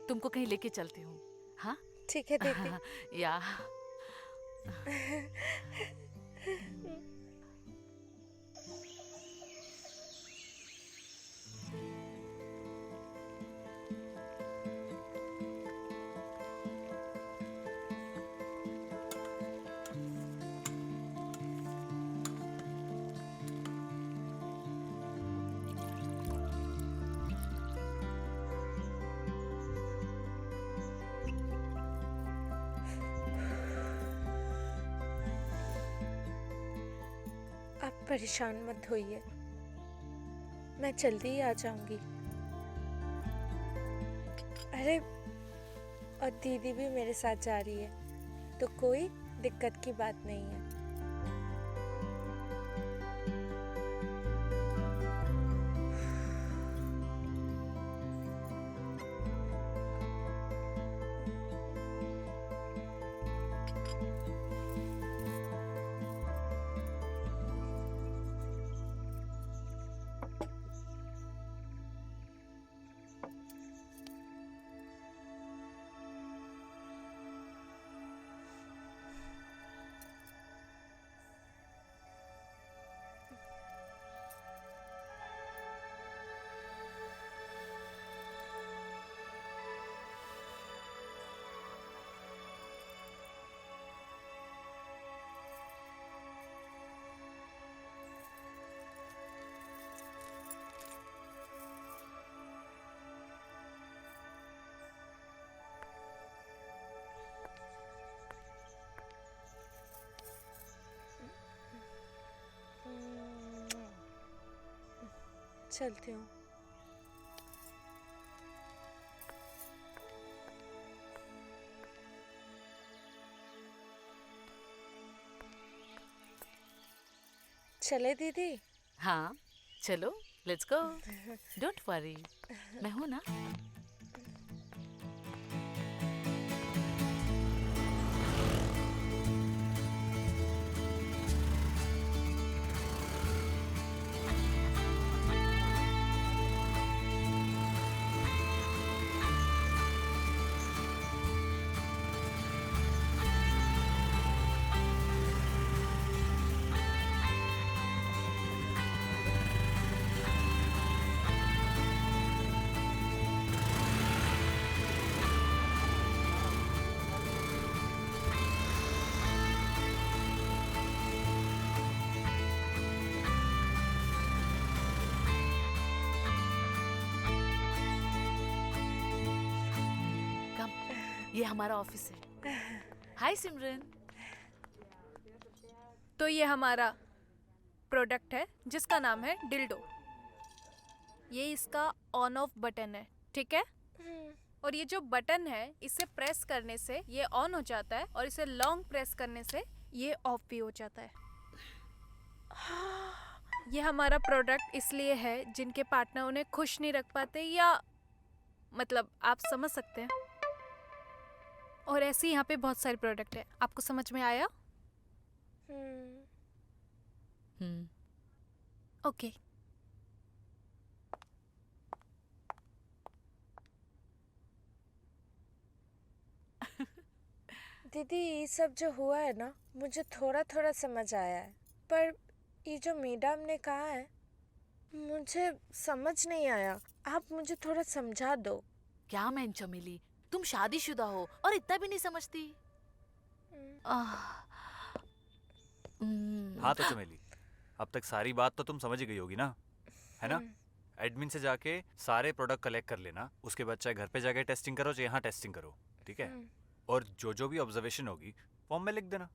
तुमको कहीं लेके चलती हूँ। हाँ ठीक है दीदी। या आप परेशान मत होइए, मैं जल्दी ही आ जाऊंगी। अरे और दीदी भी मेरे साथ जा रही है, तो कोई दिक्कत की बात नहीं है। चलती हूँ। चले दीदी? हाँ चलो, लेट्स गो। डोंट वरी, मैं हूँ ना। ये हमारा ऑफिस है। हाय सिमरन। तो ये हमारा प्रोडक्ट है जिसका नाम है डिल्डो। ये इसका ऑन ऑफ बटन है, ठीक है? और ये जो बटन है, इसे प्रेस करने से ये ऑन हो जाता है और इसे लॉन्ग प्रेस करने से ये ऑफ भी हो जाता है। ये हमारा प्रोडक्ट इसलिए है जिनके पार्टनर उन्हें खुश नहीं रख पाते, या मतलब आप समझ सकते हैं। और ऐसे ही यहाँ पे बहुत सारे प्रोडक्ट है। आपको समझ में आया? ओके। दीदी ये सब जो हुआ है ना, मुझे थोड़ा थोड़ा समझ आया है, पर ये जो मैडम ने कहा है मुझे समझ नहीं आया। आप मुझे थोड़ा समझा दो। क्या मैं चमेली, तुम शादीशुदा हो और इतना भी नहीं समझती? हाँ तो चमेली, अब तक सारी बात तो तुम समझ ही गई होगी ना, है ना? एडमिन से जाके सारे प्रोडक्ट कलेक्ट कर लेना, उसके बाद चाहे घर पे जाके टेस्टिंग करो चाहे यहाँ टेस्टिंग करो, ठीक है? और जो भी ऑब्जर्वेशन होगी फॉर्म में लिख देना।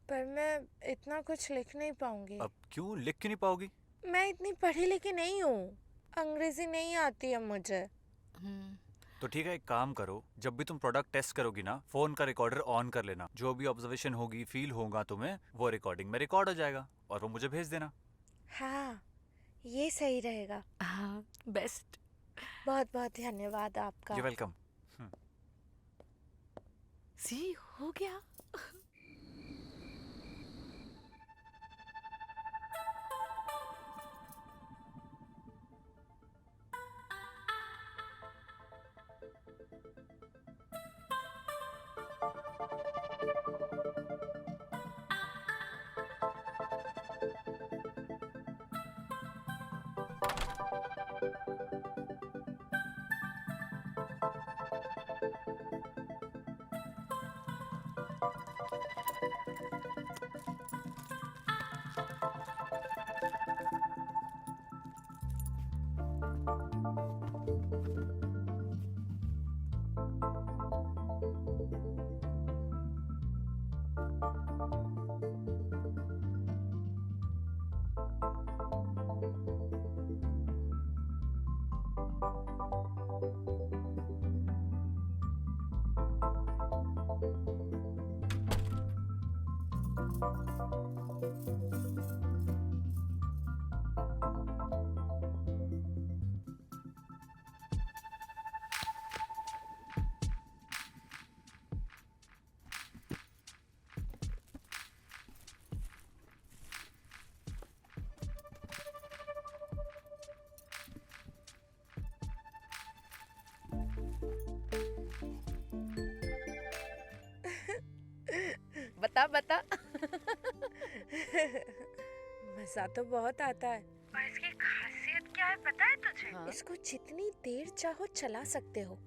पर मैं इतना कुछ लिख नहीं पाऊंगी। अब क्यों लिख क्यों नहीं पाओगी? मैं इतनी पढ़ी लिखी नहीं हूँ, अंग्रेजी नहीं आती है मुझे। तो ठीक है, एक काम करो, जब भी तुम प्रोडक्ट टेस्ट करोगी ना, फोन का रिकॉर्डर ऑन कर लेना। जो भी ऑब्जर्वेशन होगी, फील होगा तुम्हें, वो रिकॉर्डिंग में रिकॉर्ड हो जाएगा और वो मुझे भेज देना। हाँ ये सही रहेगा। हाँ बेस्ट। बहुत बहुत धन्यवाद आपका। You welcome. सी हो गया। बता बता। मजा तो बहुत आता है। और इसकी खासियत क्या है पता है तुझे? हाँ। इसको जितनी देर चाहो चला सकते हो।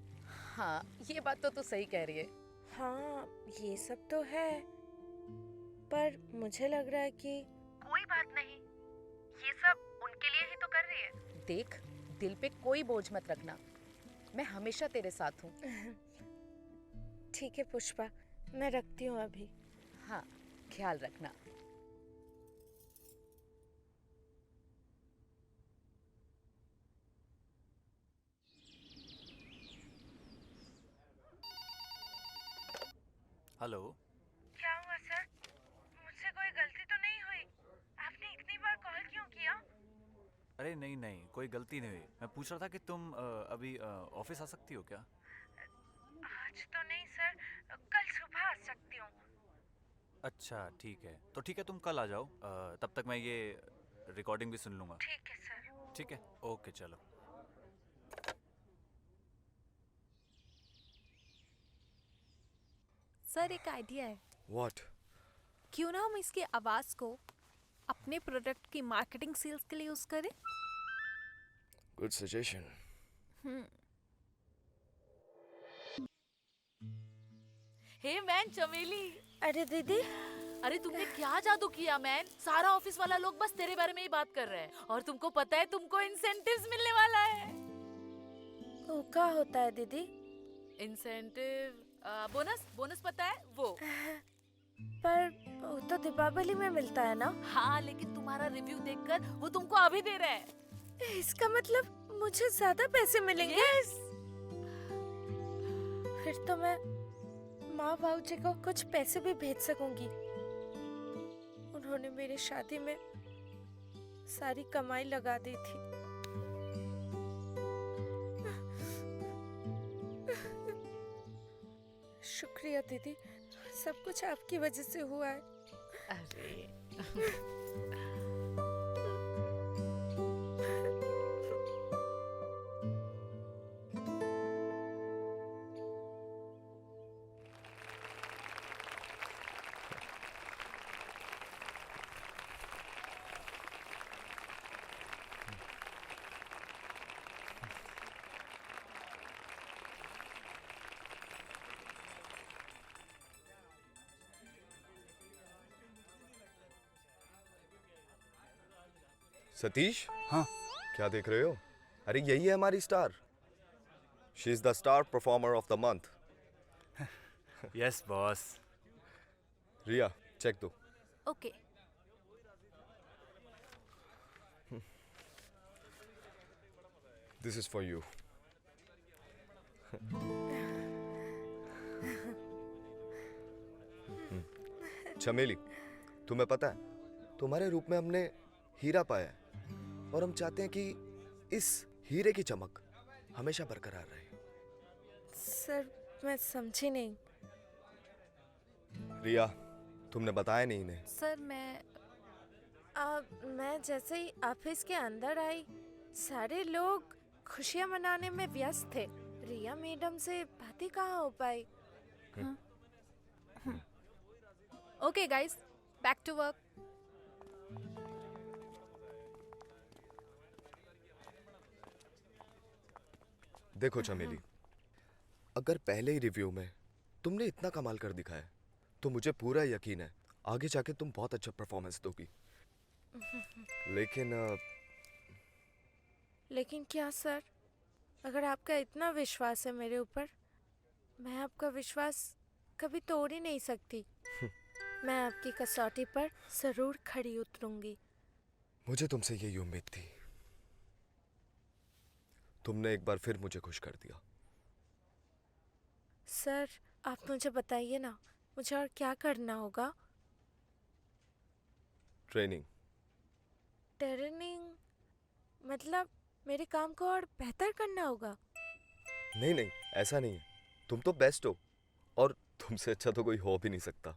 हाँ, ये बात तो तू सही कह रही है। हाँ, ये सब तो है, पर मुझे लग रहा है कि कोई बात नहीं, ये सब उनके लिए ही तो कर रही है। देख, दिल पे कोई बोझ मत रखना, मैं हमेशा तेरे साथ हूँ। ठीक है पुष्पा, मैं रखती हूँ अभी। हाँ, ख्याल रखना। हेलो। क्या हुआ सर? मुझसे कोई गलती तो नहीं हुई? आपने इतनी बार कॉल क्यों किया? अरे नहीं नहीं, कोई गलती नहीं हुई। मैं पूछ रहा था कि तुम अभी ऑफिस आ सकती हो क्या? आज तो नहीं सर, कल सुबह आ सकती हूँ। अच्छा ठीक है, तो ठीक है तुम कल आ जाओ। तब तक मैं ये रिकॉर्डिंग भी सुन लूँगा। ठीक है सर। ठीक है, ओके चलो। सर एक आइडिया है। What? क्यों ना हम इसकी आवाज को अपने प्रोडक्ट की मार्केटिंग सेल्स के लिए यूज करें? Good suggestion. हे मैन चमेली। अरे दीदी, अरे तुमने क्या जादू किया मैन? सारा ऑफिस वाला लोग बस तेरे बारे में ही बात कर रहे हैं और तुमको पता है तुमको इंसेंटिव्स मिलने वाला है। वो क्या होता है दीदी? इंसेंटिव बोनस, बोनस पता है वो? पर वो तो दीपावली में मिलता है ना? हाँ, लेकिन तुम्हारा रिव्यू देखकर वो तुमको अभी दे रहा है। इसका मतलब मुझे ज्यादा पैसे मिलेंगे? Yes! फिर तो मैं माँ भाऊजी को कुछ पैसे भी भेज सकूंगी। उन्होंने मेरी शादी में सारी कमाई लगा दी थी। शुक्रिया दीदी, सब कुछ आपकी वजह से हुआ है। अरे सतीश, हाँ क्या देख रहे हो? अरे यही है हमारी star. She is the star performer of the month. Yes boss. Riya, cheque दो। Okay. This is for you. Chameli, तुम्हें पता है तुम्हारे रूप में हमने हीरा पाया है और हम चाहते हैं कि इस हीरे की चमक हमेशा बरकरार रहे। सर, मैं समझी नहीं। रिया, तुमने बताया नहीं इन्हें। सर मैं जैसे ही ऑफिस के अंदर आई, सारे लोग खुशियां मनाने में व्यस्त थे। रिया मैडम से बात ही कहाँ हो पाई। Okay guys, back to work. देखो चमेली, अगर पहले ही रिव्यू में तुमने इतना कमाल कर दिखाया तो मुझे पूरा यकीन है आगे जाके तुम बहुत अच्छा परफॉर्मेंस दोगी। लेकिन क्या सर, अगर आपका इतना विश्वास है मेरे ऊपर, मैं आपका विश्वास कभी तोड़ ही नहीं सकती। मैं आपकी कसौटी पर जरूर खड़ी उतरूंगी। मुझे तुमसे यही उम्मीद थी। तुमने एक बार फिर मुझे खुश कर दिया। सर आप मुझे बताइए ना, मुझे और क्या करना होगा? ट्रेनिंग। ट्रेनिंग मतलब मेरे काम को और बेहतर करना होगा? नहीं नहीं, ऐसा नहीं है। तुम तो बेस्ट हो और तुमसे अच्छा तो कोई हो भी नहीं सकता।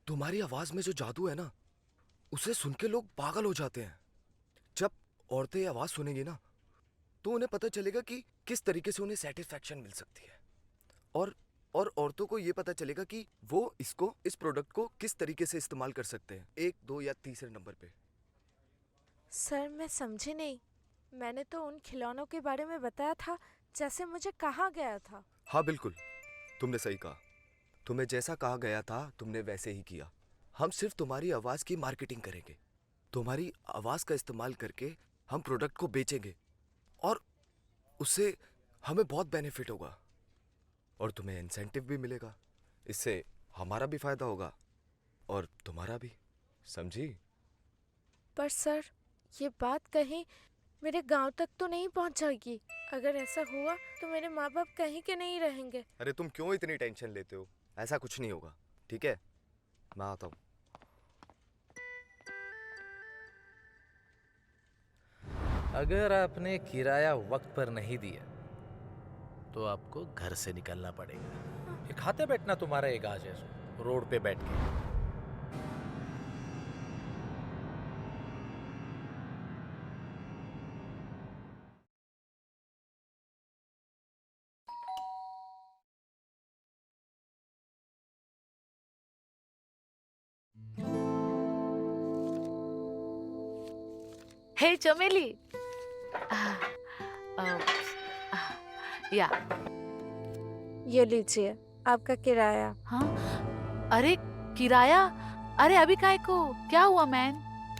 तुम्हारी आवाज में जो जादू है ना, उसे सुन के लोग पागल हो जाते हैं। जब औरतें ये आवाज सुनेंगी ना, तो उन्हें पता चलेगा कि किस तरीके से उन्हें सेटिस्फैक्शन मिल सकती है, और औरतों को ये पता चलेगा कि वो इस प्रोडक्ट को किस तरीके से इस्तेमाल कर सकते हैं 1, 2 या तीसरे नंबर पे। सर मैं समझी नहीं। मैंने तो उन खिलौनों के बारे में बताया था जैसे मुझे कहा गया था। हाँ बिल्कुल, तुमने सही कहा। तुम्हें जैसा कहा गया था तुमने वैसे ही किया। हम सिर्फ तुम्हारी आवाज की मार्केटिंग करेंगे। तुम्हारी आवाज का इस्तेमाल करके हम प्रोडक्ट को बेचेंगे और उससे हमें बहुत बेनिफिट होगा और तुम्हें इंसेंटिव भी मिलेगा। इससे हमारा भी फायदा होगा और तुम्हारा भी, समझी? पर सर ये बात कहीं मेरे गांव तक तो नहीं पहुंचेगी? अगर ऐसा हुआ तो मेरे माँ बाप कहीं के नहीं रहेंगे। अरे तुम क्यों इतनी टेंशन लेते हो? ऐसा कुछ नहीं होगा, ठीक है? मैं आता हूँ। अगर आपने किराया वक्त पर नहीं दिया तो आपको घर से निकलना पड़ेगा। ये खाते बैठना तुम्हारा एक आज है रोड पे बैठ के। हे चमेली, या ये लीजिए आपका किराया। हाँ, अरे किराया? अरे अभी काय को? क्या हुआ मैन?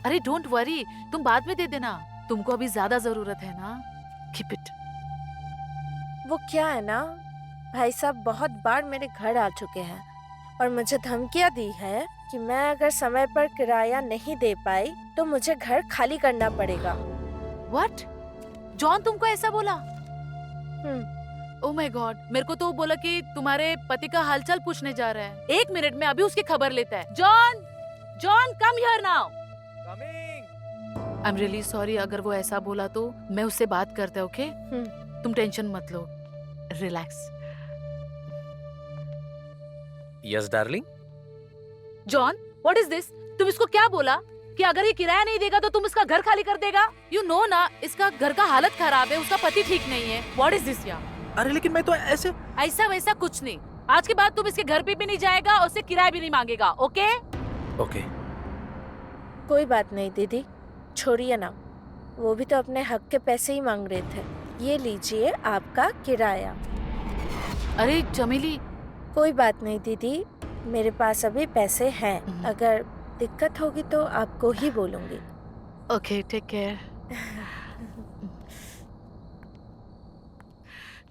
अरे डोंट वरी, तुम बाद में दे देना। तुमको अभी ज्यादा जरूरत है ना। Keep it. वो क्या है ना, भाई साहब बहुत बार मेरे घर आ चुके हैं और मुझे धमकियां दी है कि मैं अगर समय पर किराया नहीं दे पाई तो मुझे घर खाली करना पड़ेगा। व्हाट? जॉन तुमको ऐसा बोला? ओह माय गॉड, मेरे को तो वो बोला कि तुम्हारे पति का हालचाल पूछने जा रहा है। 1 मिनट में अभी उसकी खबर लेता है। John, John come here now. I am really sorry, अगर वो ऐसा बोला तो मैं उससे बात करता हूँ, ओके? तुम टेंशन मत लो, relax. Yes darling. John, what is this? तुम इसको क्या बोला कि अगर ये किराया नहीं देगा तो तुम इसका घर खाली कर देगा? यू नो ना, इसका घर का हालत खराब है, उसका पति ठीक नहीं है। व्हाट इज दिस यार? अरे लेकिन मैं तो ऐसा वैसा कुछ नहीं। आज के बाद तुम इसके घर पे भी नहीं जाएगा और उससे किराया भी नहीं मांगेगा, ओके? ओके। कोई बात नहीं दीदी, छोड़िए ना, वो भी तो अपने हक के पैसे ही मांग रहे थे। ये लीजिए आपका किराया। अरे चमेली। कोई बात नहीं दीदी, मेरे पास अभी पैसे हैं। अगर दिक्कत होगी तो आपको ही बोलूंगी। Okay, take care.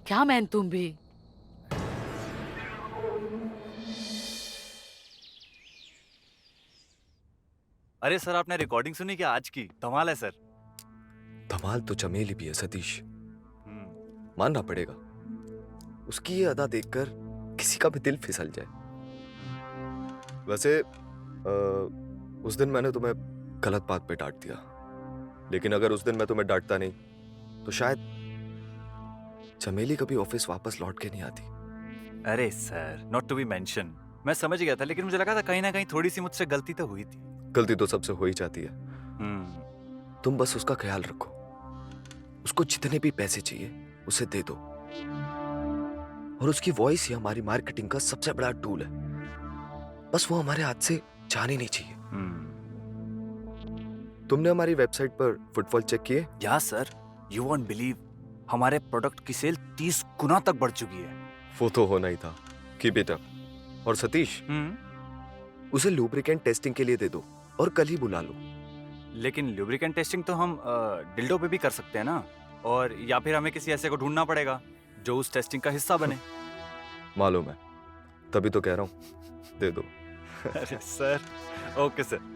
क्या मैन तुम भी? अरे सर, आपने रिकॉर्डिंग सुनी क्या आज की? धमाल है सर। धमाल तो चमेली भी है सतीश, मानना पड़ेगा। उसकी ये अदा देखकर किसी का भी दिल फिसल जाए। वैसे उस दिन मैंने तुम्हें गलत बात पे डांट दिया, लेकिन अगर उस दिन मैं तुम्हें डांटता नहीं तो शायद चमेली कभी ऑफिस वापस लौट के नहीं आती। अरे sir, not to be mention. मैं समझ गया था, लेकिन मुझे लगा था कहीं ना कहीं थोड़ी सी मुझसे गलती तो हुई थी। गलती तो सबसे हो ही जाती है। तुम बस उसका ख्याल रखो। उसको जितने भी पैसे चाहिए उसे दे दो, और उसकी वॉइस ही हमारी मार्केटिंग का सबसे बड़ा टूल है। बस वो हमारे हाथ से जानी नहीं चाहिए। तुमने हमारी वेबसाइट पर फुटफॉल चेक किए? या सर, यू वोंट बिलीव, हमारे प्रोडक्ट की सेल 30 गुना तक बढ़ चुकी है। वो तो होना ही था। Keep it up. और सतीश, उसे लुब्रिकेंट टेस्टिंग के लिए दे दो और कल ही बुला लो। लेकिन लुब्रिकेंट टेस्टिंग तो हम डिल्डो पे भी कर सकते हैं ना, और या फिर हमें किसी ऐसे को ढूंढना पड़ेगा जो उस टेस्टिंग का हिस्सा बने। मालूम है, तभी तो कह रहा हूँ, दे दो। अरे सर, ओके सर।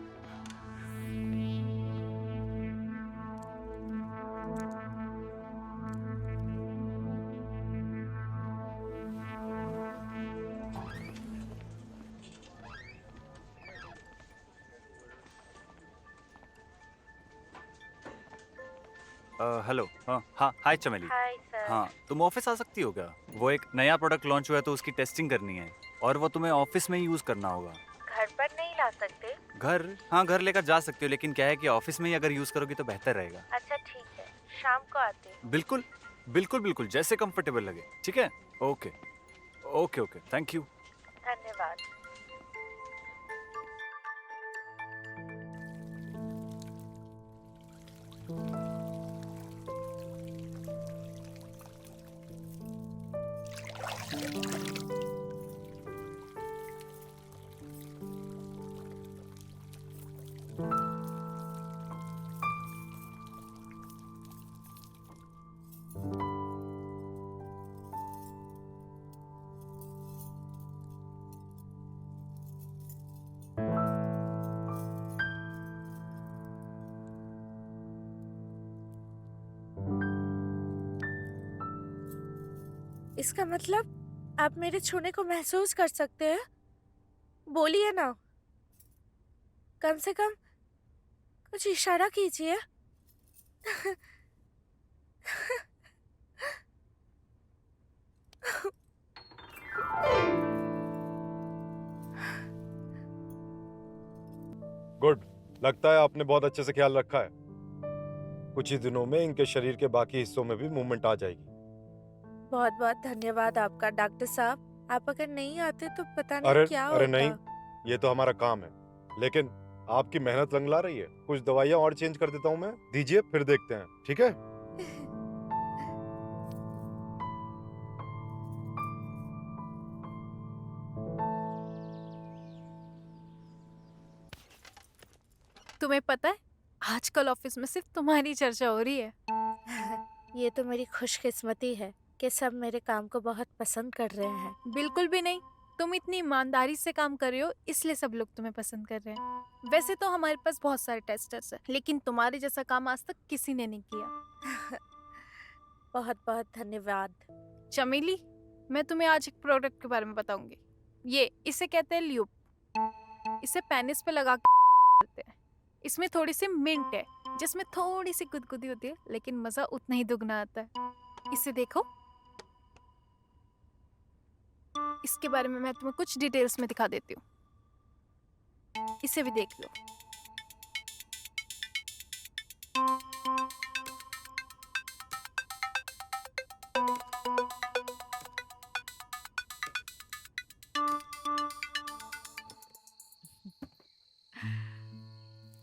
हेलो। हाँ हाय चमेली। Hi sir. हाँ, तुम ऑफिस आ सकती हो क्या? वो एक नया प्रोडक्ट लॉन्च हुआ है तो उसकी टेस्टिंग करनी है, और वो तुम्हें ऑफिस में ही यूज करना होगा। घर पर नहीं ला सकते? घर? हाँ, घर लेकर जा सकती हो, लेकिन क्या है कि ऑफिस में ही अगर यूज करोगी तो बेहतर रहेगा। अच्छा ठीक है, शाम को आते हैं। बिल्कुल बिल्कुल बिल्कुल, जैसे कंफर्टेबल लगे। ठीक है, okay okay okay, thank you. धन्यवाद। इसका मतलब आप मेरे छूने को महसूस कर सकते हैं? बोलिए ना, कम से कम कुछ इशारा कीजिए। गुड, लगता है आपने बहुत अच्छे से ख्याल रखा है। कुछ ही दिनों में इनके शरीर के बाकी हिस्सों में भी मूवमेंट आ जाएगी। बहुत बहुत धन्यवाद आपका डॉक्टर साहब। आप अगर नहीं आते तो पता नहीं अरे क्या अरे होता। नहीं, ये तो हमारा काम है, लेकिन आपकी मेहनत लंगला रही है। कुछ दवाइयाँ और चेंज कर देता हूँ मैं, दीजिए, फिर देखते हैं। ठीक है? तुम्हें पता है आजकल ऑफिस में सिर्फ तुम्हारी चर्चा हो रही है। ये तो मेरी खुशकिस्मती है कि सब मेरे काम को बहुत पसंद कर रहे हैं। बिल्कुल भी नहीं, तुम इतनी ईमानदारी से काम कर रहे हो इसलिए सब लोग तुम्हें पसंद कर रहे हैं। वैसे तो हमारे पास बहुत सारे टेस्टर्स हैं, लेकिन तुम्हारे जैसा काम आज तक किसी ने नहीं किया। बहुत बहुत धन्यवाद। चमेली, मैं तुम्हें आज एक प्रोडक्ट के बारे में बताऊंगी। इसे कहते हैं ल्यूब। इसे पेनिस पे लगा के करते हैं। इसमें थोड़ी सी मिंट है जिसमें थोड़ी सी गुदगुदी होती है, लेकिन मजा उतना ही दुगना आता है। इसे देखो। इसके बारे में मैं तुम्हें कुछ डिटेल्स में दिखा देती हूँ। इसे भी देख लो।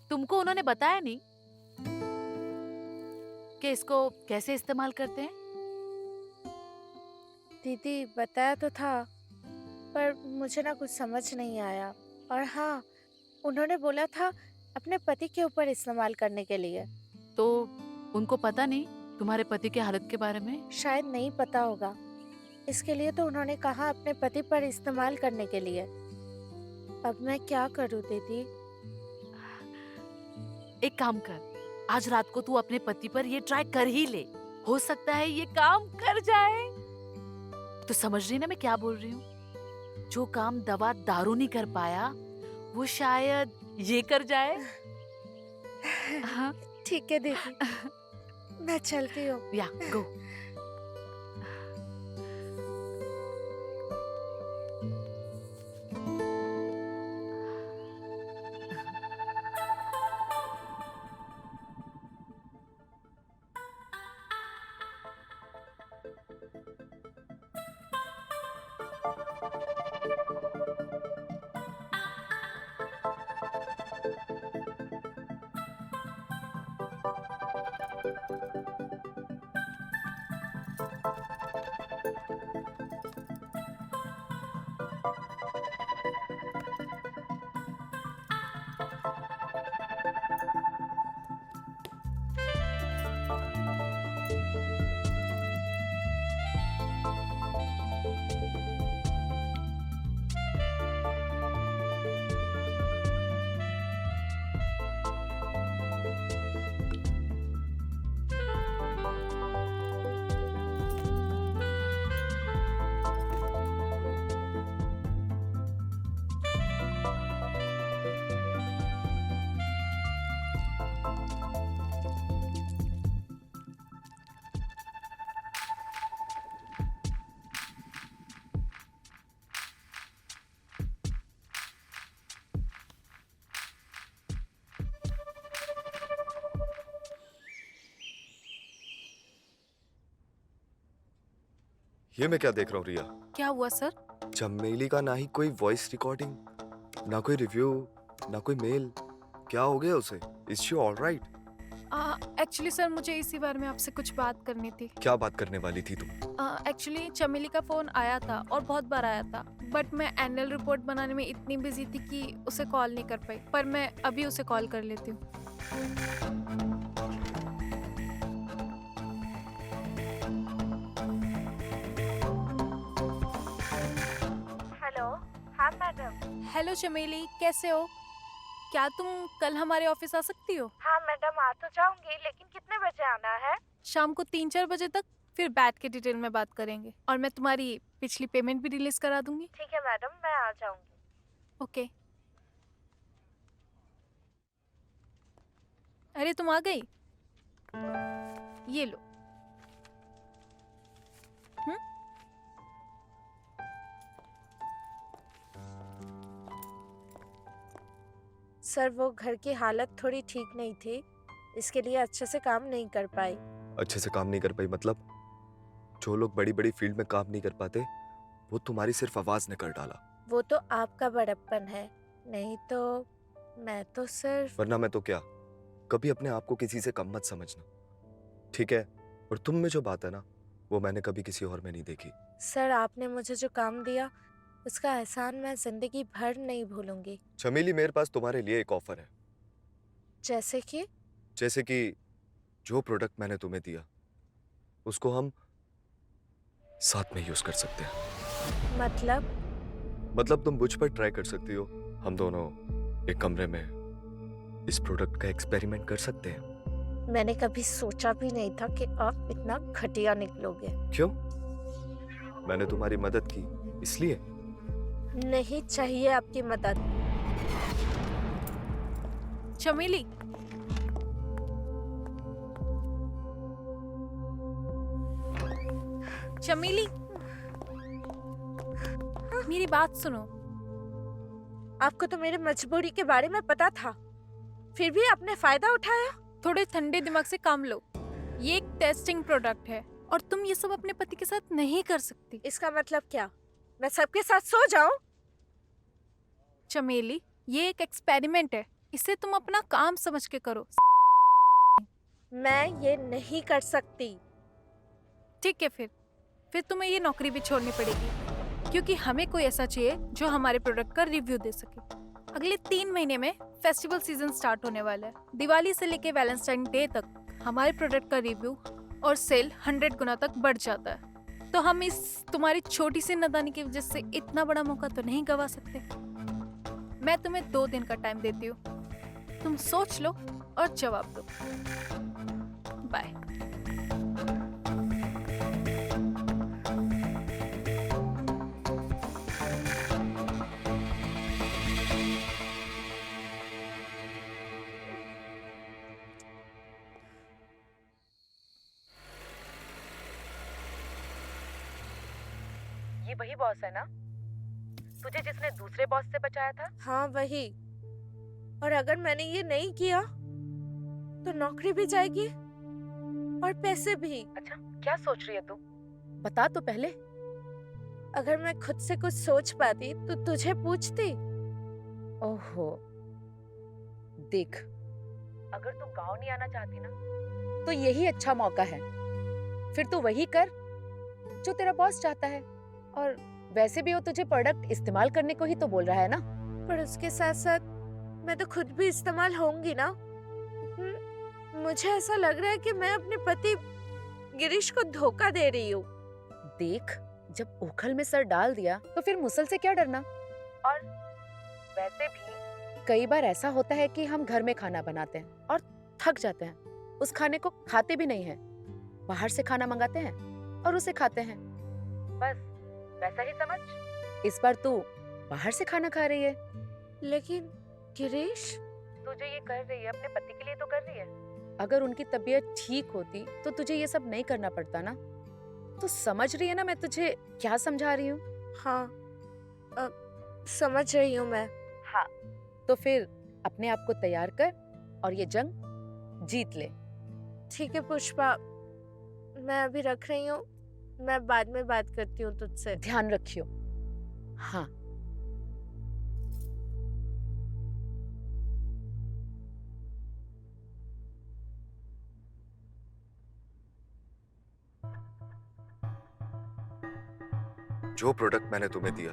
तुमको उन्होंने बताया नहीं कि इसको कैसे इस्तेमाल करते हैं? दीदी बताया तो था, पर मुझे ना कुछ समझ नहीं आया। और हाँ, उन्होंने बोला था अपने पति के ऊपर इस्तेमाल करने के लिए। तो उनको पता नहीं तुम्हारे पति की हालत के बारे में? शायद नहीं पता होगा, इसके लिए तो उन्होंने कहा अपने पति पर इस्तेमाल करने के लिए। अब मैं क्या करूँ दीदी? एक काम कर, आज रात को तू अपने पति पर ये ट्राई कर ही ले। हो सकता है ये काम कर जाए। तो समझ रही ना मैं क्या बोल रही हूँ? जो काम दवा दारू नहीं कर पाया वो शायद ये कर जाए। हाँ ठीक है दीदी, मैं चलती हूँ। या गो। ये मैं क्या देख रहा हूँ रिया? क्या हुआ सर? चमेली का ना ही कोई वॉइस रिकॉर्डिंग, ना कोई रिव्यू, ना कोई मेल। क्या हो गया उसे? Is she alright? Actually sir मुझे इसी बारे में आपसे कुछ बात करनी थी। क्या बात करने वाली थी तुम? एक्चुअली चमेली का फोन आया था और बहुत बार आया था, बट मैं एनुअल रिपोर्ट बनाने में इतनी बिजी थी कि उसे कॉल नहीं कर पाई। पर मैं अभी उसे कॉल कर लेती हूँ। हेलो। हाँ मैडम। हेलो चमेली, कैसे हो? क्या तुम कल हमारे ऑफिस आ सकती हो? हाँ मैडम, आ तो जाऊंगी, लेकिन कितने बजे आना है? शाम को 3-4 बजे तक, फिर बैठ के डिटेल में बात करेंगे और मैं तुम्हारी पिछली पेमेंट भी रिलीज करा दूंगी। ठीक है मैडम, मैं आ जाऊंगी। ओके। अरे तुम आ गई? ये लो। सर वो घर की हालत थोड़ी ठीक नहीं थी, इसके लिए अच्छे से काम नहीं कर पाई। अच्छे से काम नहीं कर पाई मतलब? जो लोग बड़ी बड़ी फील्ड में काम नहीं कर पाते, वो तुम्हारी सिर्फ आवाज ने कर डाला। वो तो आपका बड़प्पन है, नहीं तो मैं तो सिर्फ। वरना मैं तो क्या? कभी अपने आप को किसी से कम मत समझना, ठीक है? और तुम में जो बात है ना, वो मैंने कभी किसी और में नहीं देखी। सर आपने मुझे जो काम दिया, उसका एहसान मैं जिंदगी भर नहीं भूलूंगी। चमेली, मेरे पास तुम्हारे लिए एक ऑफर है। जैसे कि? जैसे कि जो प्रोडक्ट मैंने तुम्हें दिया, उसको हम साथ में यूज कर सकते हैं। मतलब तुम मुझ पर ट्राई कर सकती हो, हम दोनों एक कमरे में इस प्रोडक्ट का एक्सपेरिमेंट कर सकते हैं। मैंने कभी सोचा भी नहीं था कि आप इतना घटिया निकलोगे। क्यों? मैंने तुम्हारी मदद की इसलिए? नहीं चाहिए आपकी मदद। चमेली, चमेली, मेरी बात सुनो। आपको तो मेरी मजबूरी के बारे में पता था, फिर भी आपने फायदा उठाया। थोड़े ठंडे दिमाग से काम लो। ये एक टेस्टिंग प्रोडक्ट है और तुम ये सब अपने पति के साथ नहीं कर सकती। इसका मतलब क्या? मैं सबके साथ सो जाऊं? चमेली, ये एक एक्सपेरिमेंट है, इसे तुम अपना काम समझ के करो। मैं ये नहीं कर सकती। ठीक है, फिर तुम्हें ये नौकरी भी छोड़नी पड़ेगी, क्योंकि हमें कोई ऐसा चाहिए जो हमारे प्रोडक्ट का रिव्यू दे सके। अगले 3 महीने में फेस्टिवल सीजन स्टार्ट होने वाला है। दिवाली से लेके वैलेंटाइन डे तक हमारे प्रोडक्ट का रिव्यू और सेल 100 गुना तक बढ़ जाता है। तो हम इस तुम्हारी छोटी सी नादानी की वजह से इतना बड़ा मौका तो नहीं गवा सकते। मैं तुम्हें 2 दिन का टाइम देती हूँ, तुम सोच लो और जवाब दो। बाय। ये वही बॉस है ना, तुझे जिसने दूसरे बॉस से बचाया था? हाँ वही। और अगर मैंने ये नहीं किया तो नौकरी भी जाएगी और पैसे भी। अच्छा, क्या सोच रही है तू? बता तो पहले। अगर मैं खुद से कुछ सोच पाती तो तुझे पूछती। ओहो, देख, अगर तू गांव नहीं आना चाहती ना, तो यही अच्छा मौका है। फिर तू वही कर जो तेरा बॉस चाहता है। और वैसे भी वो तुझे प्रोडक्ट इस्तेमाल करने को ही तो बोल रहा है ना। पर उसके साथ साथ मैं तो खुद भी इस्तेमाल होंगी ना। मुझे ऐसा लग रहा है कि मैं अपने पति गिरीश को धोखा दे रही हूँ। देख, जब उखल में सर डाल दिया तो फिर मुसल से क्या डरना। और वैसे भी कई बार ऐसा होता है कि हम घर में खाना बनाते हैं और थक जाते हैं, उस खाने को खाते भी नहीं हैं, बाहर से खाना मंगाते हैं और उसे खाते हैं। बस वैसा ही समझ। इस बार तू बाहर से खाना खा रही है। लेकिन गिरीश, तू जो ये कर रही है अपने पति के लिए तो कर रही है। अगर उनकी तबीयत ठीक होती तो तुझे ये सब नहीं करना पड़ता ना। तो समझ रही है ना मैं तुझे क्या समझा रही हूँ? हाँ, समझ रही हूँ मैं। हाँ, तो फिर अपने आप को तैयार कर और ये जंग जीत ले। ठीक है पुष्पा, मैं अभी रख रही हूँ, मैं बाद में बात करती हूँ तुझसे। ध्यान रखियो। हाँ। जो प्रोडक्ट मैंने तुम्हें दिया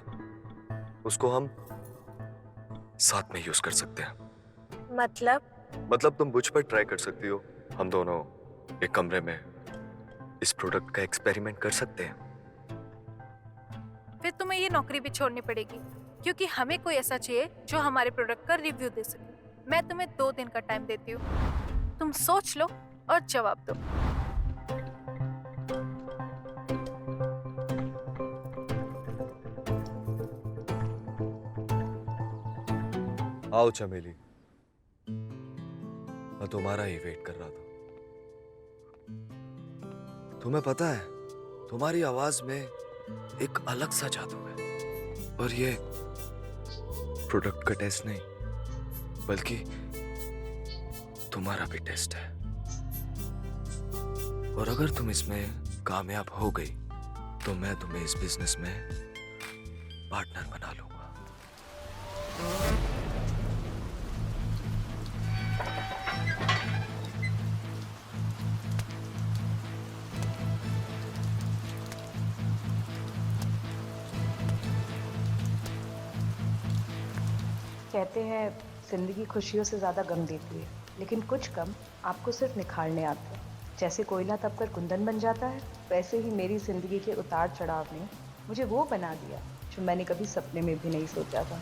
उसको हम साथ में यूज कर सकते हैं। मतलब तुम मुझ पर ट्राई कर सकती हो, हम दोनों एक कमरे में इस प्रोडक्ट का एक्सपेरिमेंट कर सकते हैं। फिर तुम्हें ये नौकरी भी छोड़नी पड़ेगी, क्योंकि हमें कोई ऐसा चाहिए जो हमारे प्रोडक्ट का रिव्यू दे सके। मैं तुम्हें 2 दिन का टाइम देती हूँ, तुम सोच लो और जवाब दो। आओ चमेली, मैं तुम्हारा ही वेट कर रहा था। तुम्हें पता है, तुम्हारी आवाज में एक अलग सा जादू है, और ये प्रोडक्ट का टेस्ट नहीं बल्कि तुम्हारा भी टेस्ट है। और अगर तुम इसमें कामयाब हो गई तो मैं तुम्हें इस बिजनेस में पार्टनर बना लूंगा। कहते हैं जिंदगी खुशियों से ज़्यादा गम देती है, लेकिन कुछ गम आपको सिर्फ निखारने आते हैं। जैसे कोयला तपकर कुंदन बन जाता है, वैसे ही मेरी ज़िंदगी के उतार चढ़ाव ने मुझे वो बना दिया जो मैंने कभी सपने में भी नहीं सोचा था।